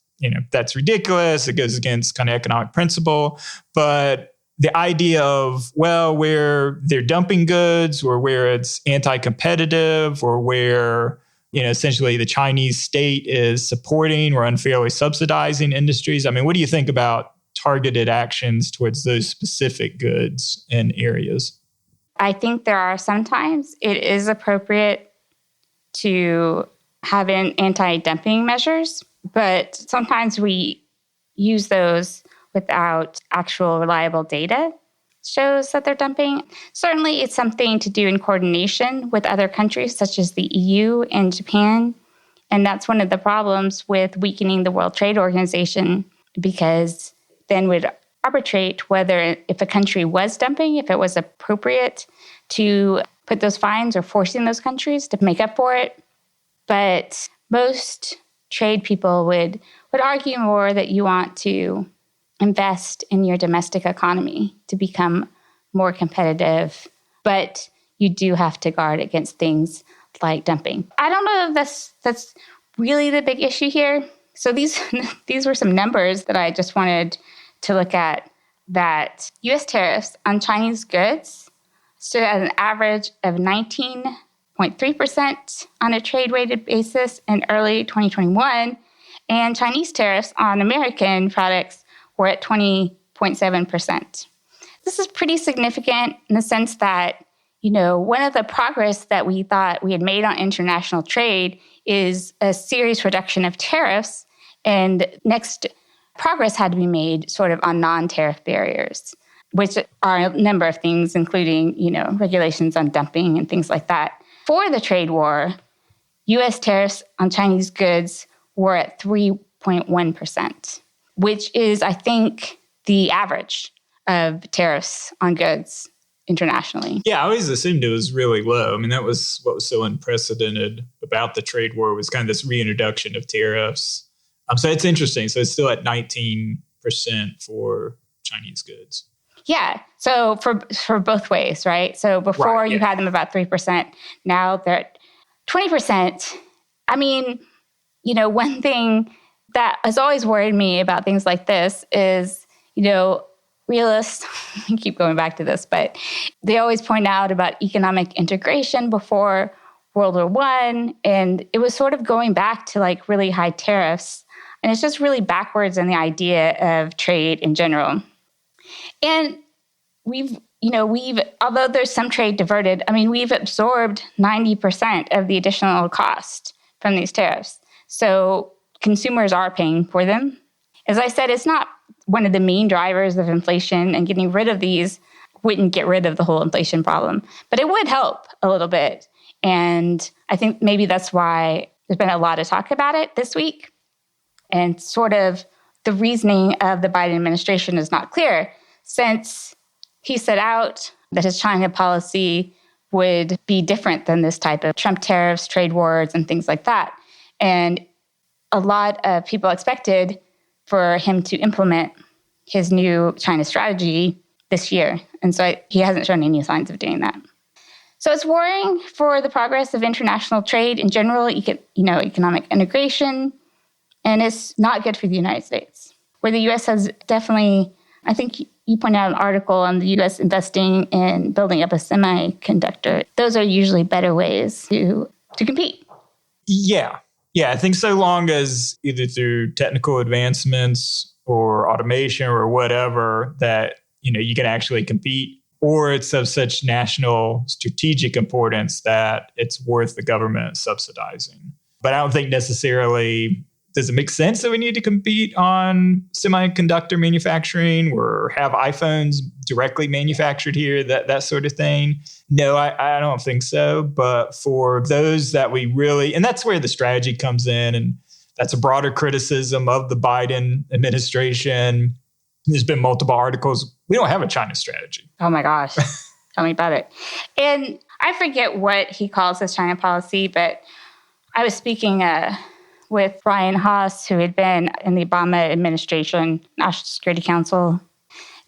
ridiculous. It goes against kind of economic principle. But the idea of, where they're dumping goods or where it's anti-competitive or where, essentially the Chinese state is supporting or unfairly subsidizing industries. I mean, what do you think about targeted actions towards those specific goods and areas? I think there are sometimes it is appropriate to have anti-dumping measures, but sometimes we use those without actual reliable data shows that they're dumping. Certainly, it's something to do in coordination with other countries such as the EU and Japan. And that's one of the problems with weakening the World Trade Organization, because then we'd arbitrate whether if a country was dumping, if it was appropriate to put those fines or forcing those countries to make up for it. But most trade people would argue more that you want to invest in your domestic economy to become more competitive, but you do have to guard against things like dumping. I don't know if that's really the big issue here. So these were some numbers that I just wanted to look at, that U.S. tariffs on Chinese goods stood at an average of 19.3% on a trade-weighted basis in early 2021, and Chinese tariffs on American products were at 20.7%. This is pretty significant in the sense that, one of the progress that we thought we had made on international trade is a serious reduction of tariffs, and next progress had to be made sort of on non-tariff barriers, which are a number of things, including, regulations on dumping and things like that. For the trade war, U.S. tariffs on Chinese goods were at 3.1%. which is, I think, the average of tariffs on goods internationally. Yeah, I always assumed it was really low. I mean, that was what was so unprecedented about the trade war, was kind of this reintroduction of tariffs. So it's interesting. So it's still at 19% for Chinese goods. Yeah. So for both ways, right? So before you had them about 3%. Now they're at 20%. I mean, one thing that has always worried me about things like this is, realists, I keep going back to this, but they always point out about economic integration before World War I, and it was sort of going back to like really high tariffs. And it's just really backwards in the idea of trade in general. And we've, although there's some trade diverted, we've absorbed 90% of the additional cost from these tariffs. So consumers are paying for them. As I said, it's not one of the main drivers of inflation, and getting rid of these wouldn't get rid of the whole inflation problem, but it would help a little bit. And I think maybe that's why there's been a lot of talk about it this week. And sort of the reasoning of the Biden administration is not clear, since he set out that his China policy would be different than this type of Trump tariffs, trade wars, and things like that. And a lot of people expected for him to implement his new China strategy this year. And so he hasn't shown any signs of doing that. So it's worrying for the progress of international trade in general, economic integration, and it's not good for the United States, where the U.S. has definitely, I think you pointed out an article on the U.S. investing in building up a semiconductor. Those are usually better ways to compete. Yeah, I think so long as either through technical advancements or automation or whatever that, you can actually compete, or it's of such national strategic importance that it's worth the government subsidizing. But I don't think necessarily, does it make sense that we need to compete on semiconductor manufacturing or have iPhones directly manufactured here, that sort of thing? No, I don't think so. But for those that we really, and that's where the strategy comes in, and that's a broader criticism of the Biden administration. There's been multiple articles. We don't have a China strategy. Oh my gosh. Tell me about it. And I forget what he calls his China policy, but I was speaking with Brian Haas, who had been in the Obama administration, National Security Council,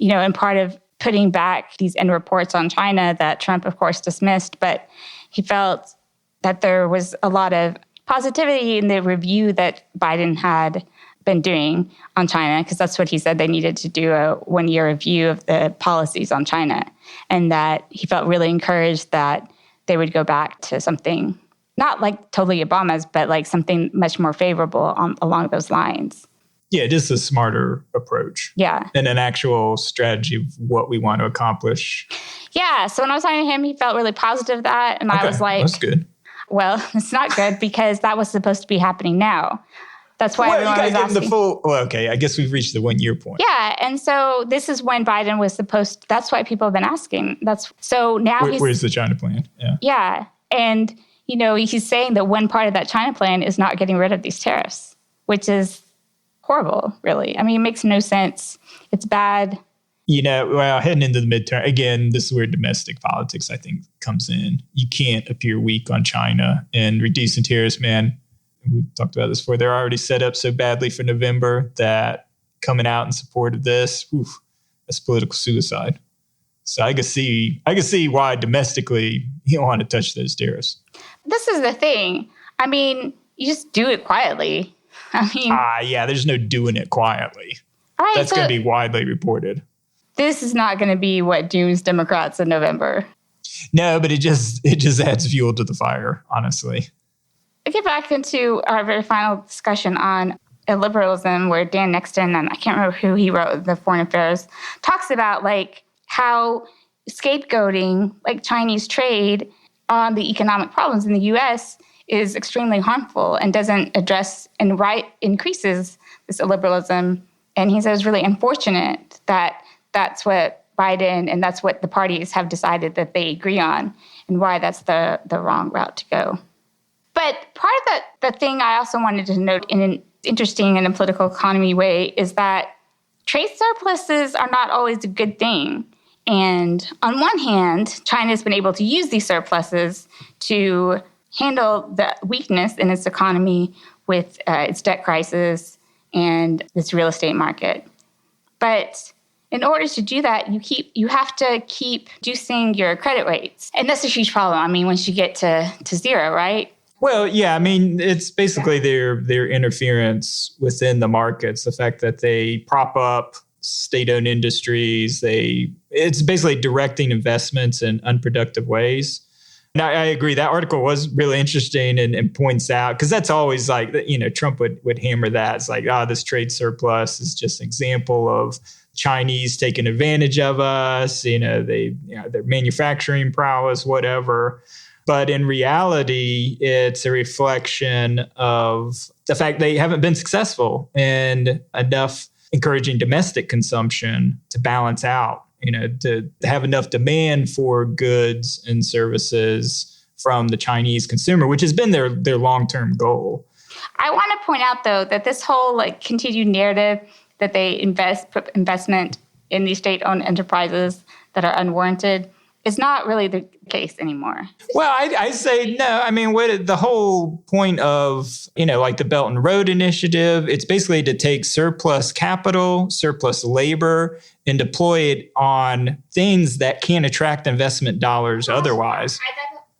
and part of putting back these end reports on China that Trump, of course, dismissed. But he felt that there was a lot of positivity in the review that Biden had been doing on China, because that's what he said they needed to do, a one-year review of the policies on China, and that he felt really encouraged that they would go back to something not like totally Obama's, but like something much more favorable along those lines. Yeah, just a smarter approach. Yeah. And an actual strategy of what we want to accomplish. Yeah. So when I was talking to him, he felt really positive of that. And I was like, that's good. Well, it's not good because that was supposed to be happening now. That's why everyone was asking. I guess we've reached the 1 year point. Yeah. And so this is when Biden was supposed to, that's why people have been asking. So now where's the China plan? Yeah. Yeah. And, he's saying that one part of that China plan is not getting rid of these tariffs, which is horrible, really. It makes no sense. It's bad. Heading into the midterm, again, this is where domestic politics, I think, comes in. You can't appear weak on China and reducing tariffs, man. We've talked about this before. They're already set up so badly for November that coming out in support of this, that's political suicide. So I can see why domestically you don't want to touch those tariffs. This is the thing. You just do it quietly. There's no doing it quietly. Right, that's going to be widely reported. This is not going to be what dooms Democrats in November. No, but it just adds fuel to the fire, honestly. I'll get back into our very final discussion on illiberalism, where Dan Nexton, and I can't remember who he wrote the Foreign Affairs, talks about how scapegoating Chinese trade on the economic problems in the U.S. is extremely harmful and doesn't address and increases this illiberalism. And he says it's really unfortunate that that's what Biden and that's what the parties have decided that they agree on, and why that's the wrong route to go. But part of the thing I also wanted to note in an interesting and a political economy way is that trade surpluses are not always a good thing. And on one hand, China has been able to use these surpluses to handle the weakness in its economy with its debt crisis and this real estate market. But in order to do that, you have to keep reducing your credit rates. And that's a huge problem. Once you get to zero, right? Well, yeah, it's basically their interference within the markets, the fact that they prop up state-owned industries. It's basically directing investments in unproductive ways. No, I agree. That article was really interesting and points out, because that's always like, Trump would hammer that. It's like, this trade surplus is just an example of Chinese taking advantage of us, their manufacturing prowess, whatever. But in reality, it's a reflection of the fact they haven't been successful in enough encouraging domestic consumption to balance out, to have enough demand for goods and services from the Chinese consumer, which has been their long-term goal. I want to point out, though, that this whole continued narrative that they put investment in these state-owned enterprises that are unwarranted is not really the case anymore. Well, I say no. I mean, the whole point of, like the Belt and Road Initiative, it's basically to take surplus capital, surplus labor, and deploy it on things that can't attract investment dollars otherwise.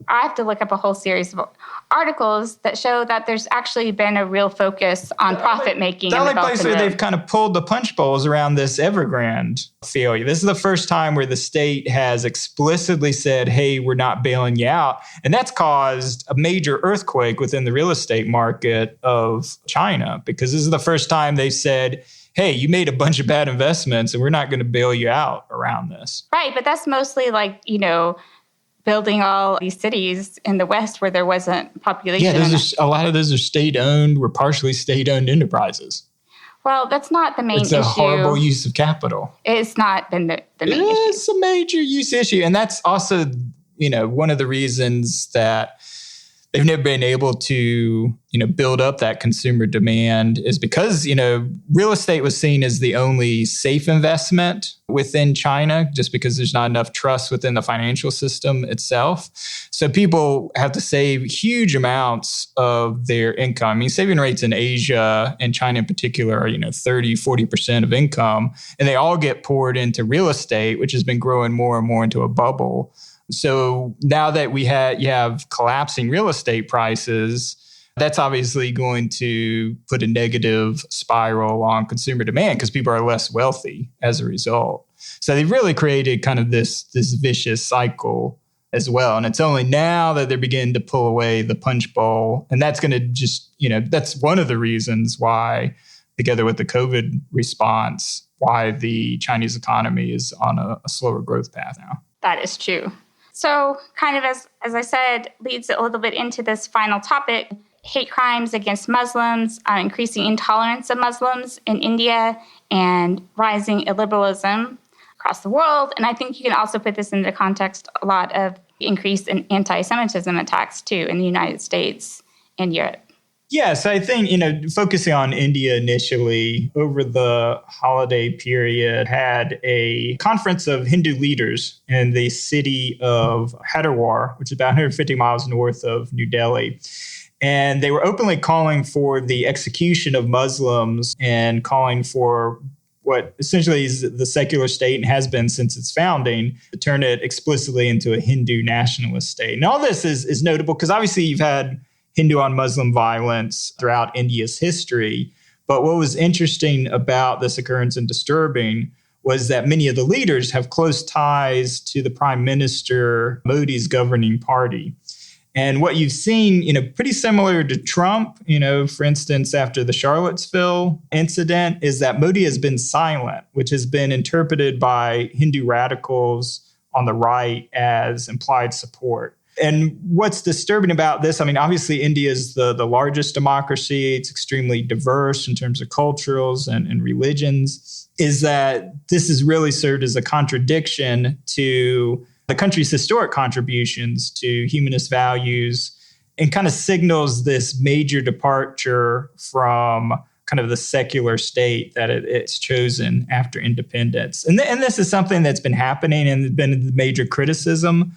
I have to look up a whole series of articles that show that there's actually been a real focus on profit making. The only place where they've kind of pulled the punch bowls around this Evergrande failure. This is the first time where the state has explicitly said, hey, we're not bailing you out. And that's caused a major earthquake within the real estate market of China, because this is the first time they said, hey, you made a bunch of bad investments and we're not going to bail you out around this. Right. But that's mostly building all these cities in the West where there wasn't population. Yeah, a lot of those are state-owned, were partially state-owned enterprises. Well, that's not the main issue. It's a horrible use of capital. It's not been the main issue. It's a major use issue. And that's also, one of the reasons that they've never been able to, build up that consumer demand is because, real estate was seen as the only safe investment within China, just because there's not enough trust within the financial system itself. So people have to save huge amounts of their income. I mean, saving rates in Asia and China in particular are, 30, 40% of income, and they all get poured into real estate, which has been growing more and more into a bubble. So now that you have collapsing real estate prices, that's obviously going to put a negative spiral on consumer demand because people are less wealthy as a result. So they've really created kind of this vicious cycle as well. And it's only now that they're beginning to pull away the punch bowl. And that's going to just, that's one of the reasons why, together with the COVID response, why the Chinese economy is on a slower growth path now. That is true. So kind of as I said, leads a little bit into this final topic, hate crimes against Muslims, increasing intolerance of Muslims in India, and rising illiberalism across the world. And I think you can also put this into context, a lot of increase in anti-Semitism attacks too in the United States and Europe. Yes, I think, focusing on India initially, over the holiday period, had a conference of Hindu leaders in the city of Hyderabad, which is about 150 miles north of New Delhi. And they were openly calling for the execution of Muslims and calling for what essentially is the secular state and has been since its founding, to turn it explicitly into a Hindu nationalist state. And all this is notable because obviously you've had Hindu on Muslim violence throughout India's history. But what was interesting about this occurrence and disturbing was that many of the leaders have close ties to the Prime Minister Modi's governing party. And what you've seen, pretty similar to Trump, for instance, after the Charlottesville incident, is that Modi has been silent, which has been interpreted by Hindu radicals on the right as implied support. And what's disturbing about this, obviously India is the largest democracy. It's extremely diverse in terms of cultures and religions, is that this has really served as a contradiction to the country's historic contributions to humanist values, and kind of signals this major departure from kind of the secular state that it's chosen after independence. And this is something that's been happening and been the major criticism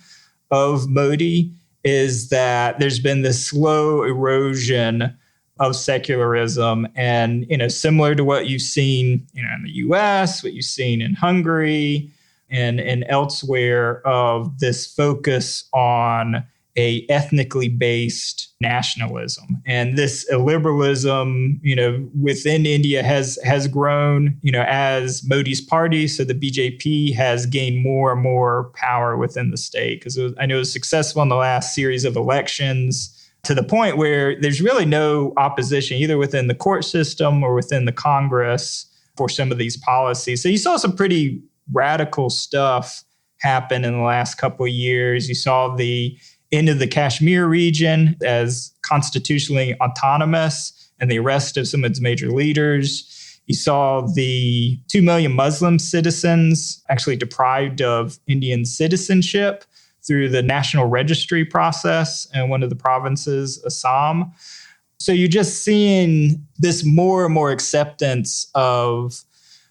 of Modi, is that there's been this slow erosion of secularism, and similar to what you've seen in the US, what you've seen in Hungary and elsewhere, of this focus on a ethnically based nationalism. And this illiberalism, within India has grown, as Modi's party. So the BJP has gained more and more power within the state, because I know it was successful in the last series of elections, to the point where there's really no opposition either within the court system or within the Congress for some of these policies. So you saw some pretty radical stuff happen in the last couple of years. You saw the end of the Kashmir region as constitutionally autonomous and the arrest of some of its major leaders. You saw the 2 million Muslim citizens actually deprived of Indian citizenship through the national registry process in one of the provinces, Assam. So you're just seeing this more and more acceptance of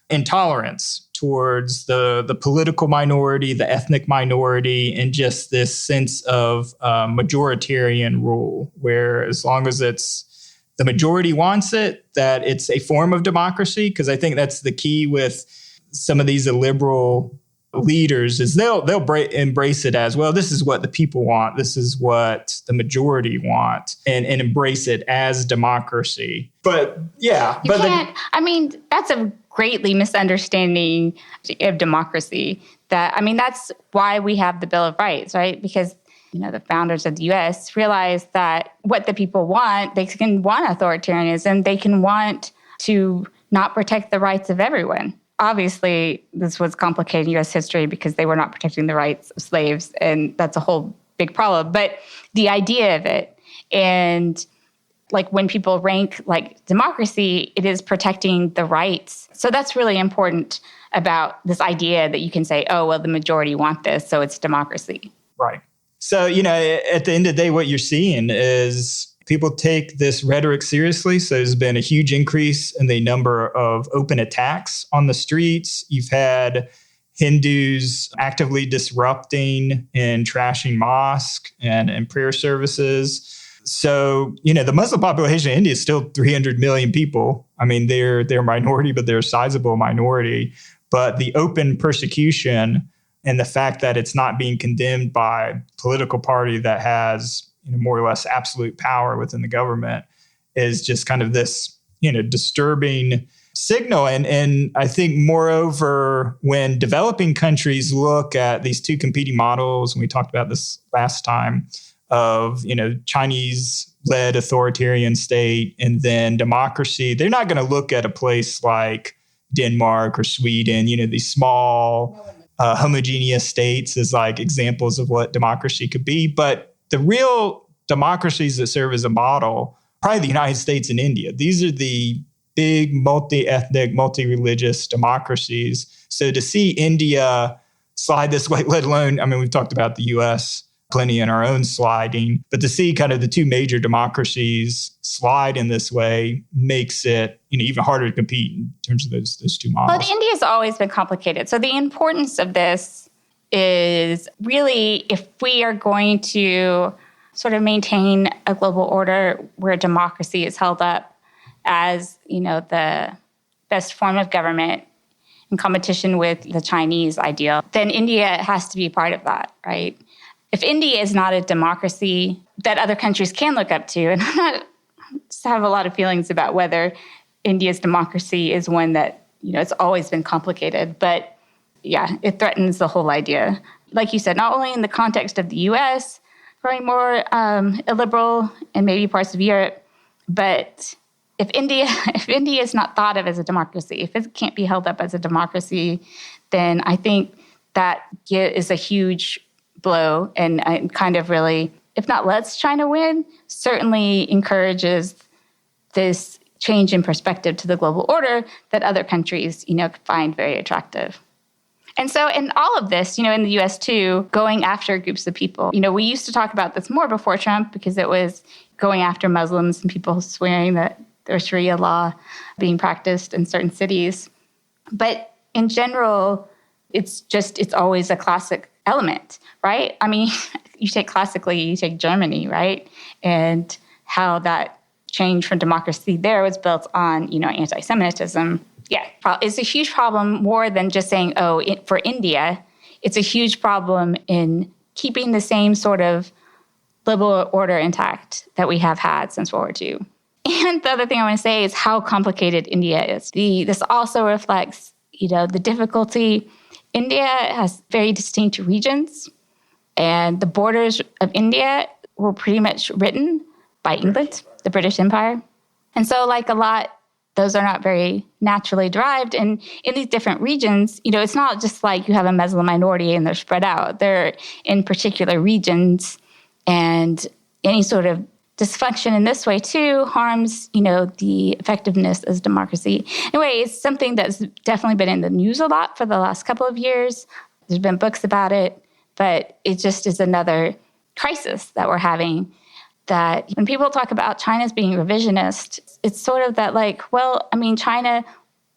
intolerance towards the political minority, the ethnic minority, and just this sense of majoritarian rule, where as long as it's the majority wants it, that it's a form of democracy. Because I think that's the key with some of these illiberal leaders, is they'll embrace it as, well, this is what the people want, this is what the majority want, and embrace it as democracy. But yeah, that's a greatly misunderstanding of democracy. That's why we have the Bill of Rights, right? Because the founders of the U.S. realized that what the people want, they can want authoritarianism, they can want to not protect the rights of everyone. Obviously, this was complicated in U.S. history because they were not protecting the rights of slaves, and that's a whole big problem. But the idea of it, and like when people rank like democracy, it is protecting the rights. So that's really important about this idea that you can say, oh, well, the majority want this, so it's democracy. Right. So, at the end of the day, what you're seeing is people take this rhetoric seriously. So there's been a huge increase in the number of open attacks on the streets. You've had Hindus actively disrupting and trashing mosques and prayer services. So, the Muslim population in India is still 300 million people. They're a minority, but they're a sizable minority. But the open persecution and the fact that it's not being condemned by a political party that has more or less absolute power within the government is just kind of this, disturbing signal. And I think moreover, when developing countries look at these two competing models, and we talked about this last time, of, Chinese-led authoritarian state and then democracy, they're not going to look at a place like Denmark or Sweden, these small homogeneous states as like examples of what democracy could be. But the real democracies that serve as a model, probably the United States and India. These are the big multi-ethnic, multi-religious democracies. So to see India slide this way, let alone, we've talked about the U.S. plenty in our own sliding, but to see kind of the two major democracies slide in this way makes it even harder to compete in terms of those two models. Well, India's always been complicated. So the importance of this is really, if we are going to sort of maintain a global order where democracy is held up as, the best form of government in competition with the Chinese ideal, then India has to be part of that, right? If India is not a democracy that other countries can look up to, and I have a lot of feelings about whether India's democracy is one that, it's always been complicated, but yeah, it threatens the whole idea. Like you said, not only in the context of the U.S., growing more illiberal and maybe parts of Europe, but if India is not thought of as a democracy, if it can't be held up as a democracy, then I think that is a huge blow and kind of really, if not lets China win, certainly encourages this change in perspective to the global order that other countries, find very attractive. And so in all of this, in the U.S. too, going after groups of people, we used to talk about this more before Trump because it was going after Muslims and people swearing that there's Sharia law being practiced in certain cities. But in general, it's always a classic element, right? You take Germany, right? And how that change from democracy there was built on, anti-Semitism. Yeah, it's a huge problem more than just saying, for India. It's a huge problem in keeping the same sort of global order intact that we have had since World War II. And the other thing I want to say is how complicated India is. This also reflects, the difficulty. India has very distinct regions, and the borders of India were pretty much written by England, the British Empire. And so like a lot, those are not very naturally derived. And in these different regions, it's not just like you have a Muslim minority and they're spread out. They're in particular regions, and any sort of dysfunction in this way too harms, the effectiveness as democracy. Anyway, it's something that's definitely been in the news a lot for the last couple of years. There's been books about it, but it just is another crisis that we're having. That when people talk about China as being revisionist, it's sort of that China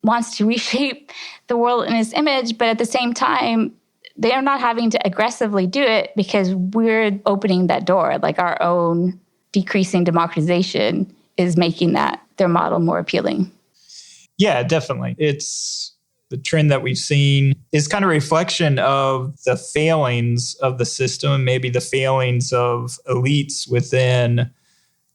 wants to reshape the world in its image, but at the same time, they're not having to aggressively do it because we're opening that door, like our own decreasing democratization is making that their model more appealing. Yeah, definitely. It's the trend that we've seen is kind of a reflection of the failings of the system, maybe the failings of elites within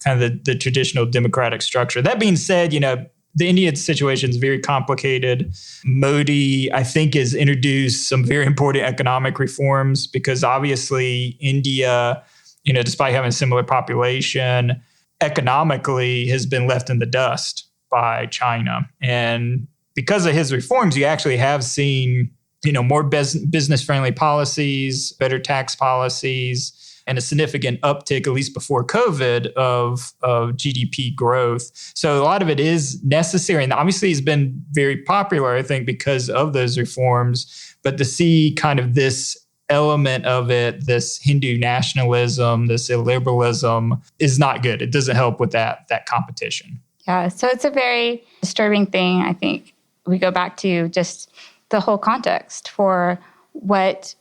kind of the traditional democratic structure. That being said, the Indian situation is very complicated. Modi, I think, has introduced some very important economic reforms because obviously India, despite having a similar population, economically has been left in the dust by China. And because of his reforms, you actually have seen, more business-friendly policies, better tax policies, and a significant uptick, at least before COVID, of GDP growth. So a lot of it is necessary. And obviously he's been very popular, I think, because of those reforms. But to see kind of this element of it, this Hindu nationalism, this illiberalism, is not good. It doesn't help with that competition. Yeah, so it's a very disturbing thing, I think. We go back to just the whole context for what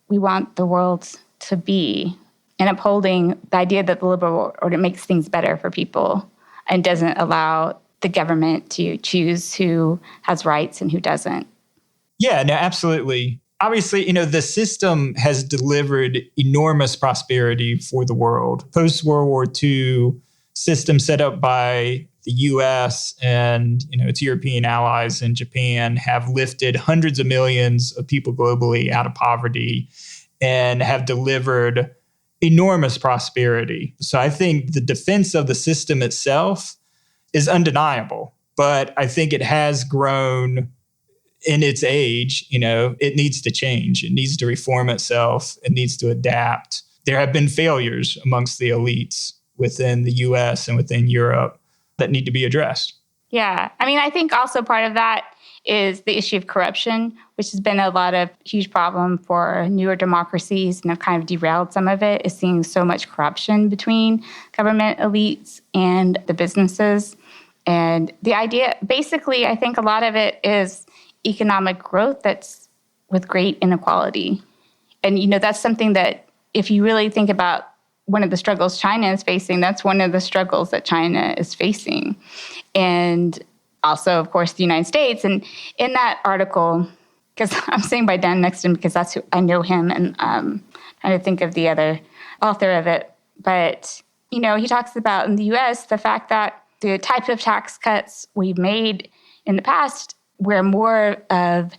we want the world to be and upholding the idea that the liberal order makes things better for people and doesn't allow the government to choose who has rights and who doesn't. Yeah, no, absolutely. Obviously, the system has delivered enormous prosperity for the world. Post-World War II system set up by the U.S. and its European allies and Japan have lifted hundreds of millions of people globally out of poverty and have delivered enormous prosperity. So I think the defense of the system itself is undeniable, but I think it has grown in its age. It needs to change. It needs to reform itself. It needs to adapt. There have been failures amongst the elites within the U.S. and within Europe that need to be addressed. Yeah. I think also part of that is the issue of corruption, which has been a huge problem for newer democracies and have kind of derailed some of it, is seeing so much corruption between government elites and the businesses. And the idea, basically, I think a lot of it is economic growth that's with great inequality. And, that's something that if you really think about one of the struggles China is facing, that's one of the struggles that China is facing. And also, of course, the United States. And in that article, because I'm sitting by Dan next to him because that's who I know him, and trying to think of the other author of it. But, he talks about in the U.S. the fact that the type of tax cuts we've made in the past, where more of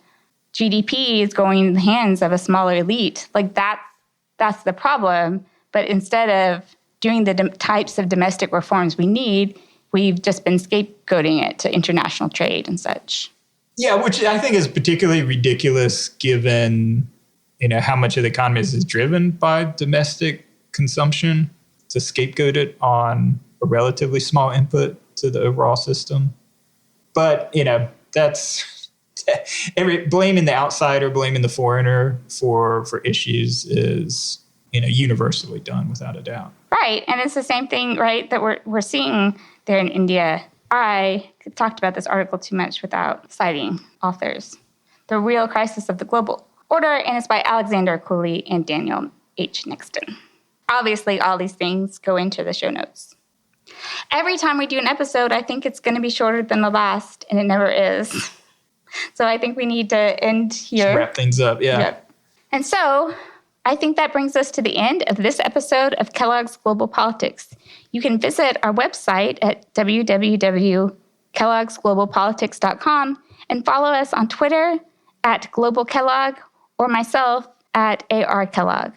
GDP is going in the hands of a smaller elite, that's the problem. But instead of doing the types of domestic reforms we need, we've just been scapegoating it to international trade and such. Yeah, which I think is particularly ridiculous given, how much of the economy is driven by domestic consumption, to scapegoat it on a relatively small input to the overall system. But, that's blaming the outsider, blaming the foreigner for issues is universally done without a doubt. Right. And it's the same thing, right, that we're seeing there in India. I talked about this article too much without citing authors. The Real Crisis of the Global Order, and it's by Alexander Cooley and Daniel H. Nixton. Obviously, all these things go into the show notes. Every time we do an episode, I think it's going to be shorter than the last, and it never is. So I think we need to end here. Just wrap things up, yeah. Yep. And so I think that brings us to the end of this episode of Kellogg's Global Politics. You can visit our website at www.kelloggsglobalpolitics.com and follow us on Twitter at Global Kellogg or myself at AR Kellogg.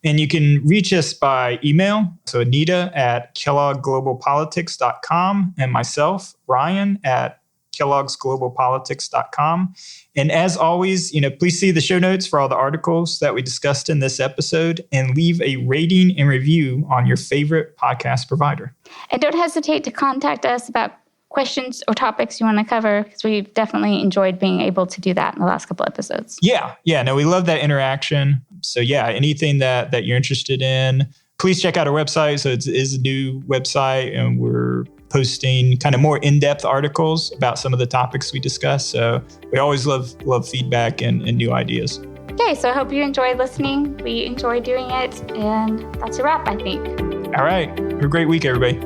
And you can reach us by email. So Anita at kelloggglobalpolitics.com and myself, Ryan, at kelloggsglobalpolitics.com. And as always, please see the show notes for all the articles that we discussed in this episode and leave a rating and review on your favorite podcast provider. And don't hesitate to contact us about questions or topics you want to cover, because we've definitely enjoyed being able to do that in the last couple episodes. Yeah, no, we love that interaction. So yeah, anything that you're interested in, please check out our website. So it is a new website, and we're posting kind of more in-depth articles about some of the topics we discuss. So we always love feedback and new ideas. Okay, so I hope you enjoyed listening. We enjoyed doing it, and that's a wrap, I think. All right. Have a great week, everybody.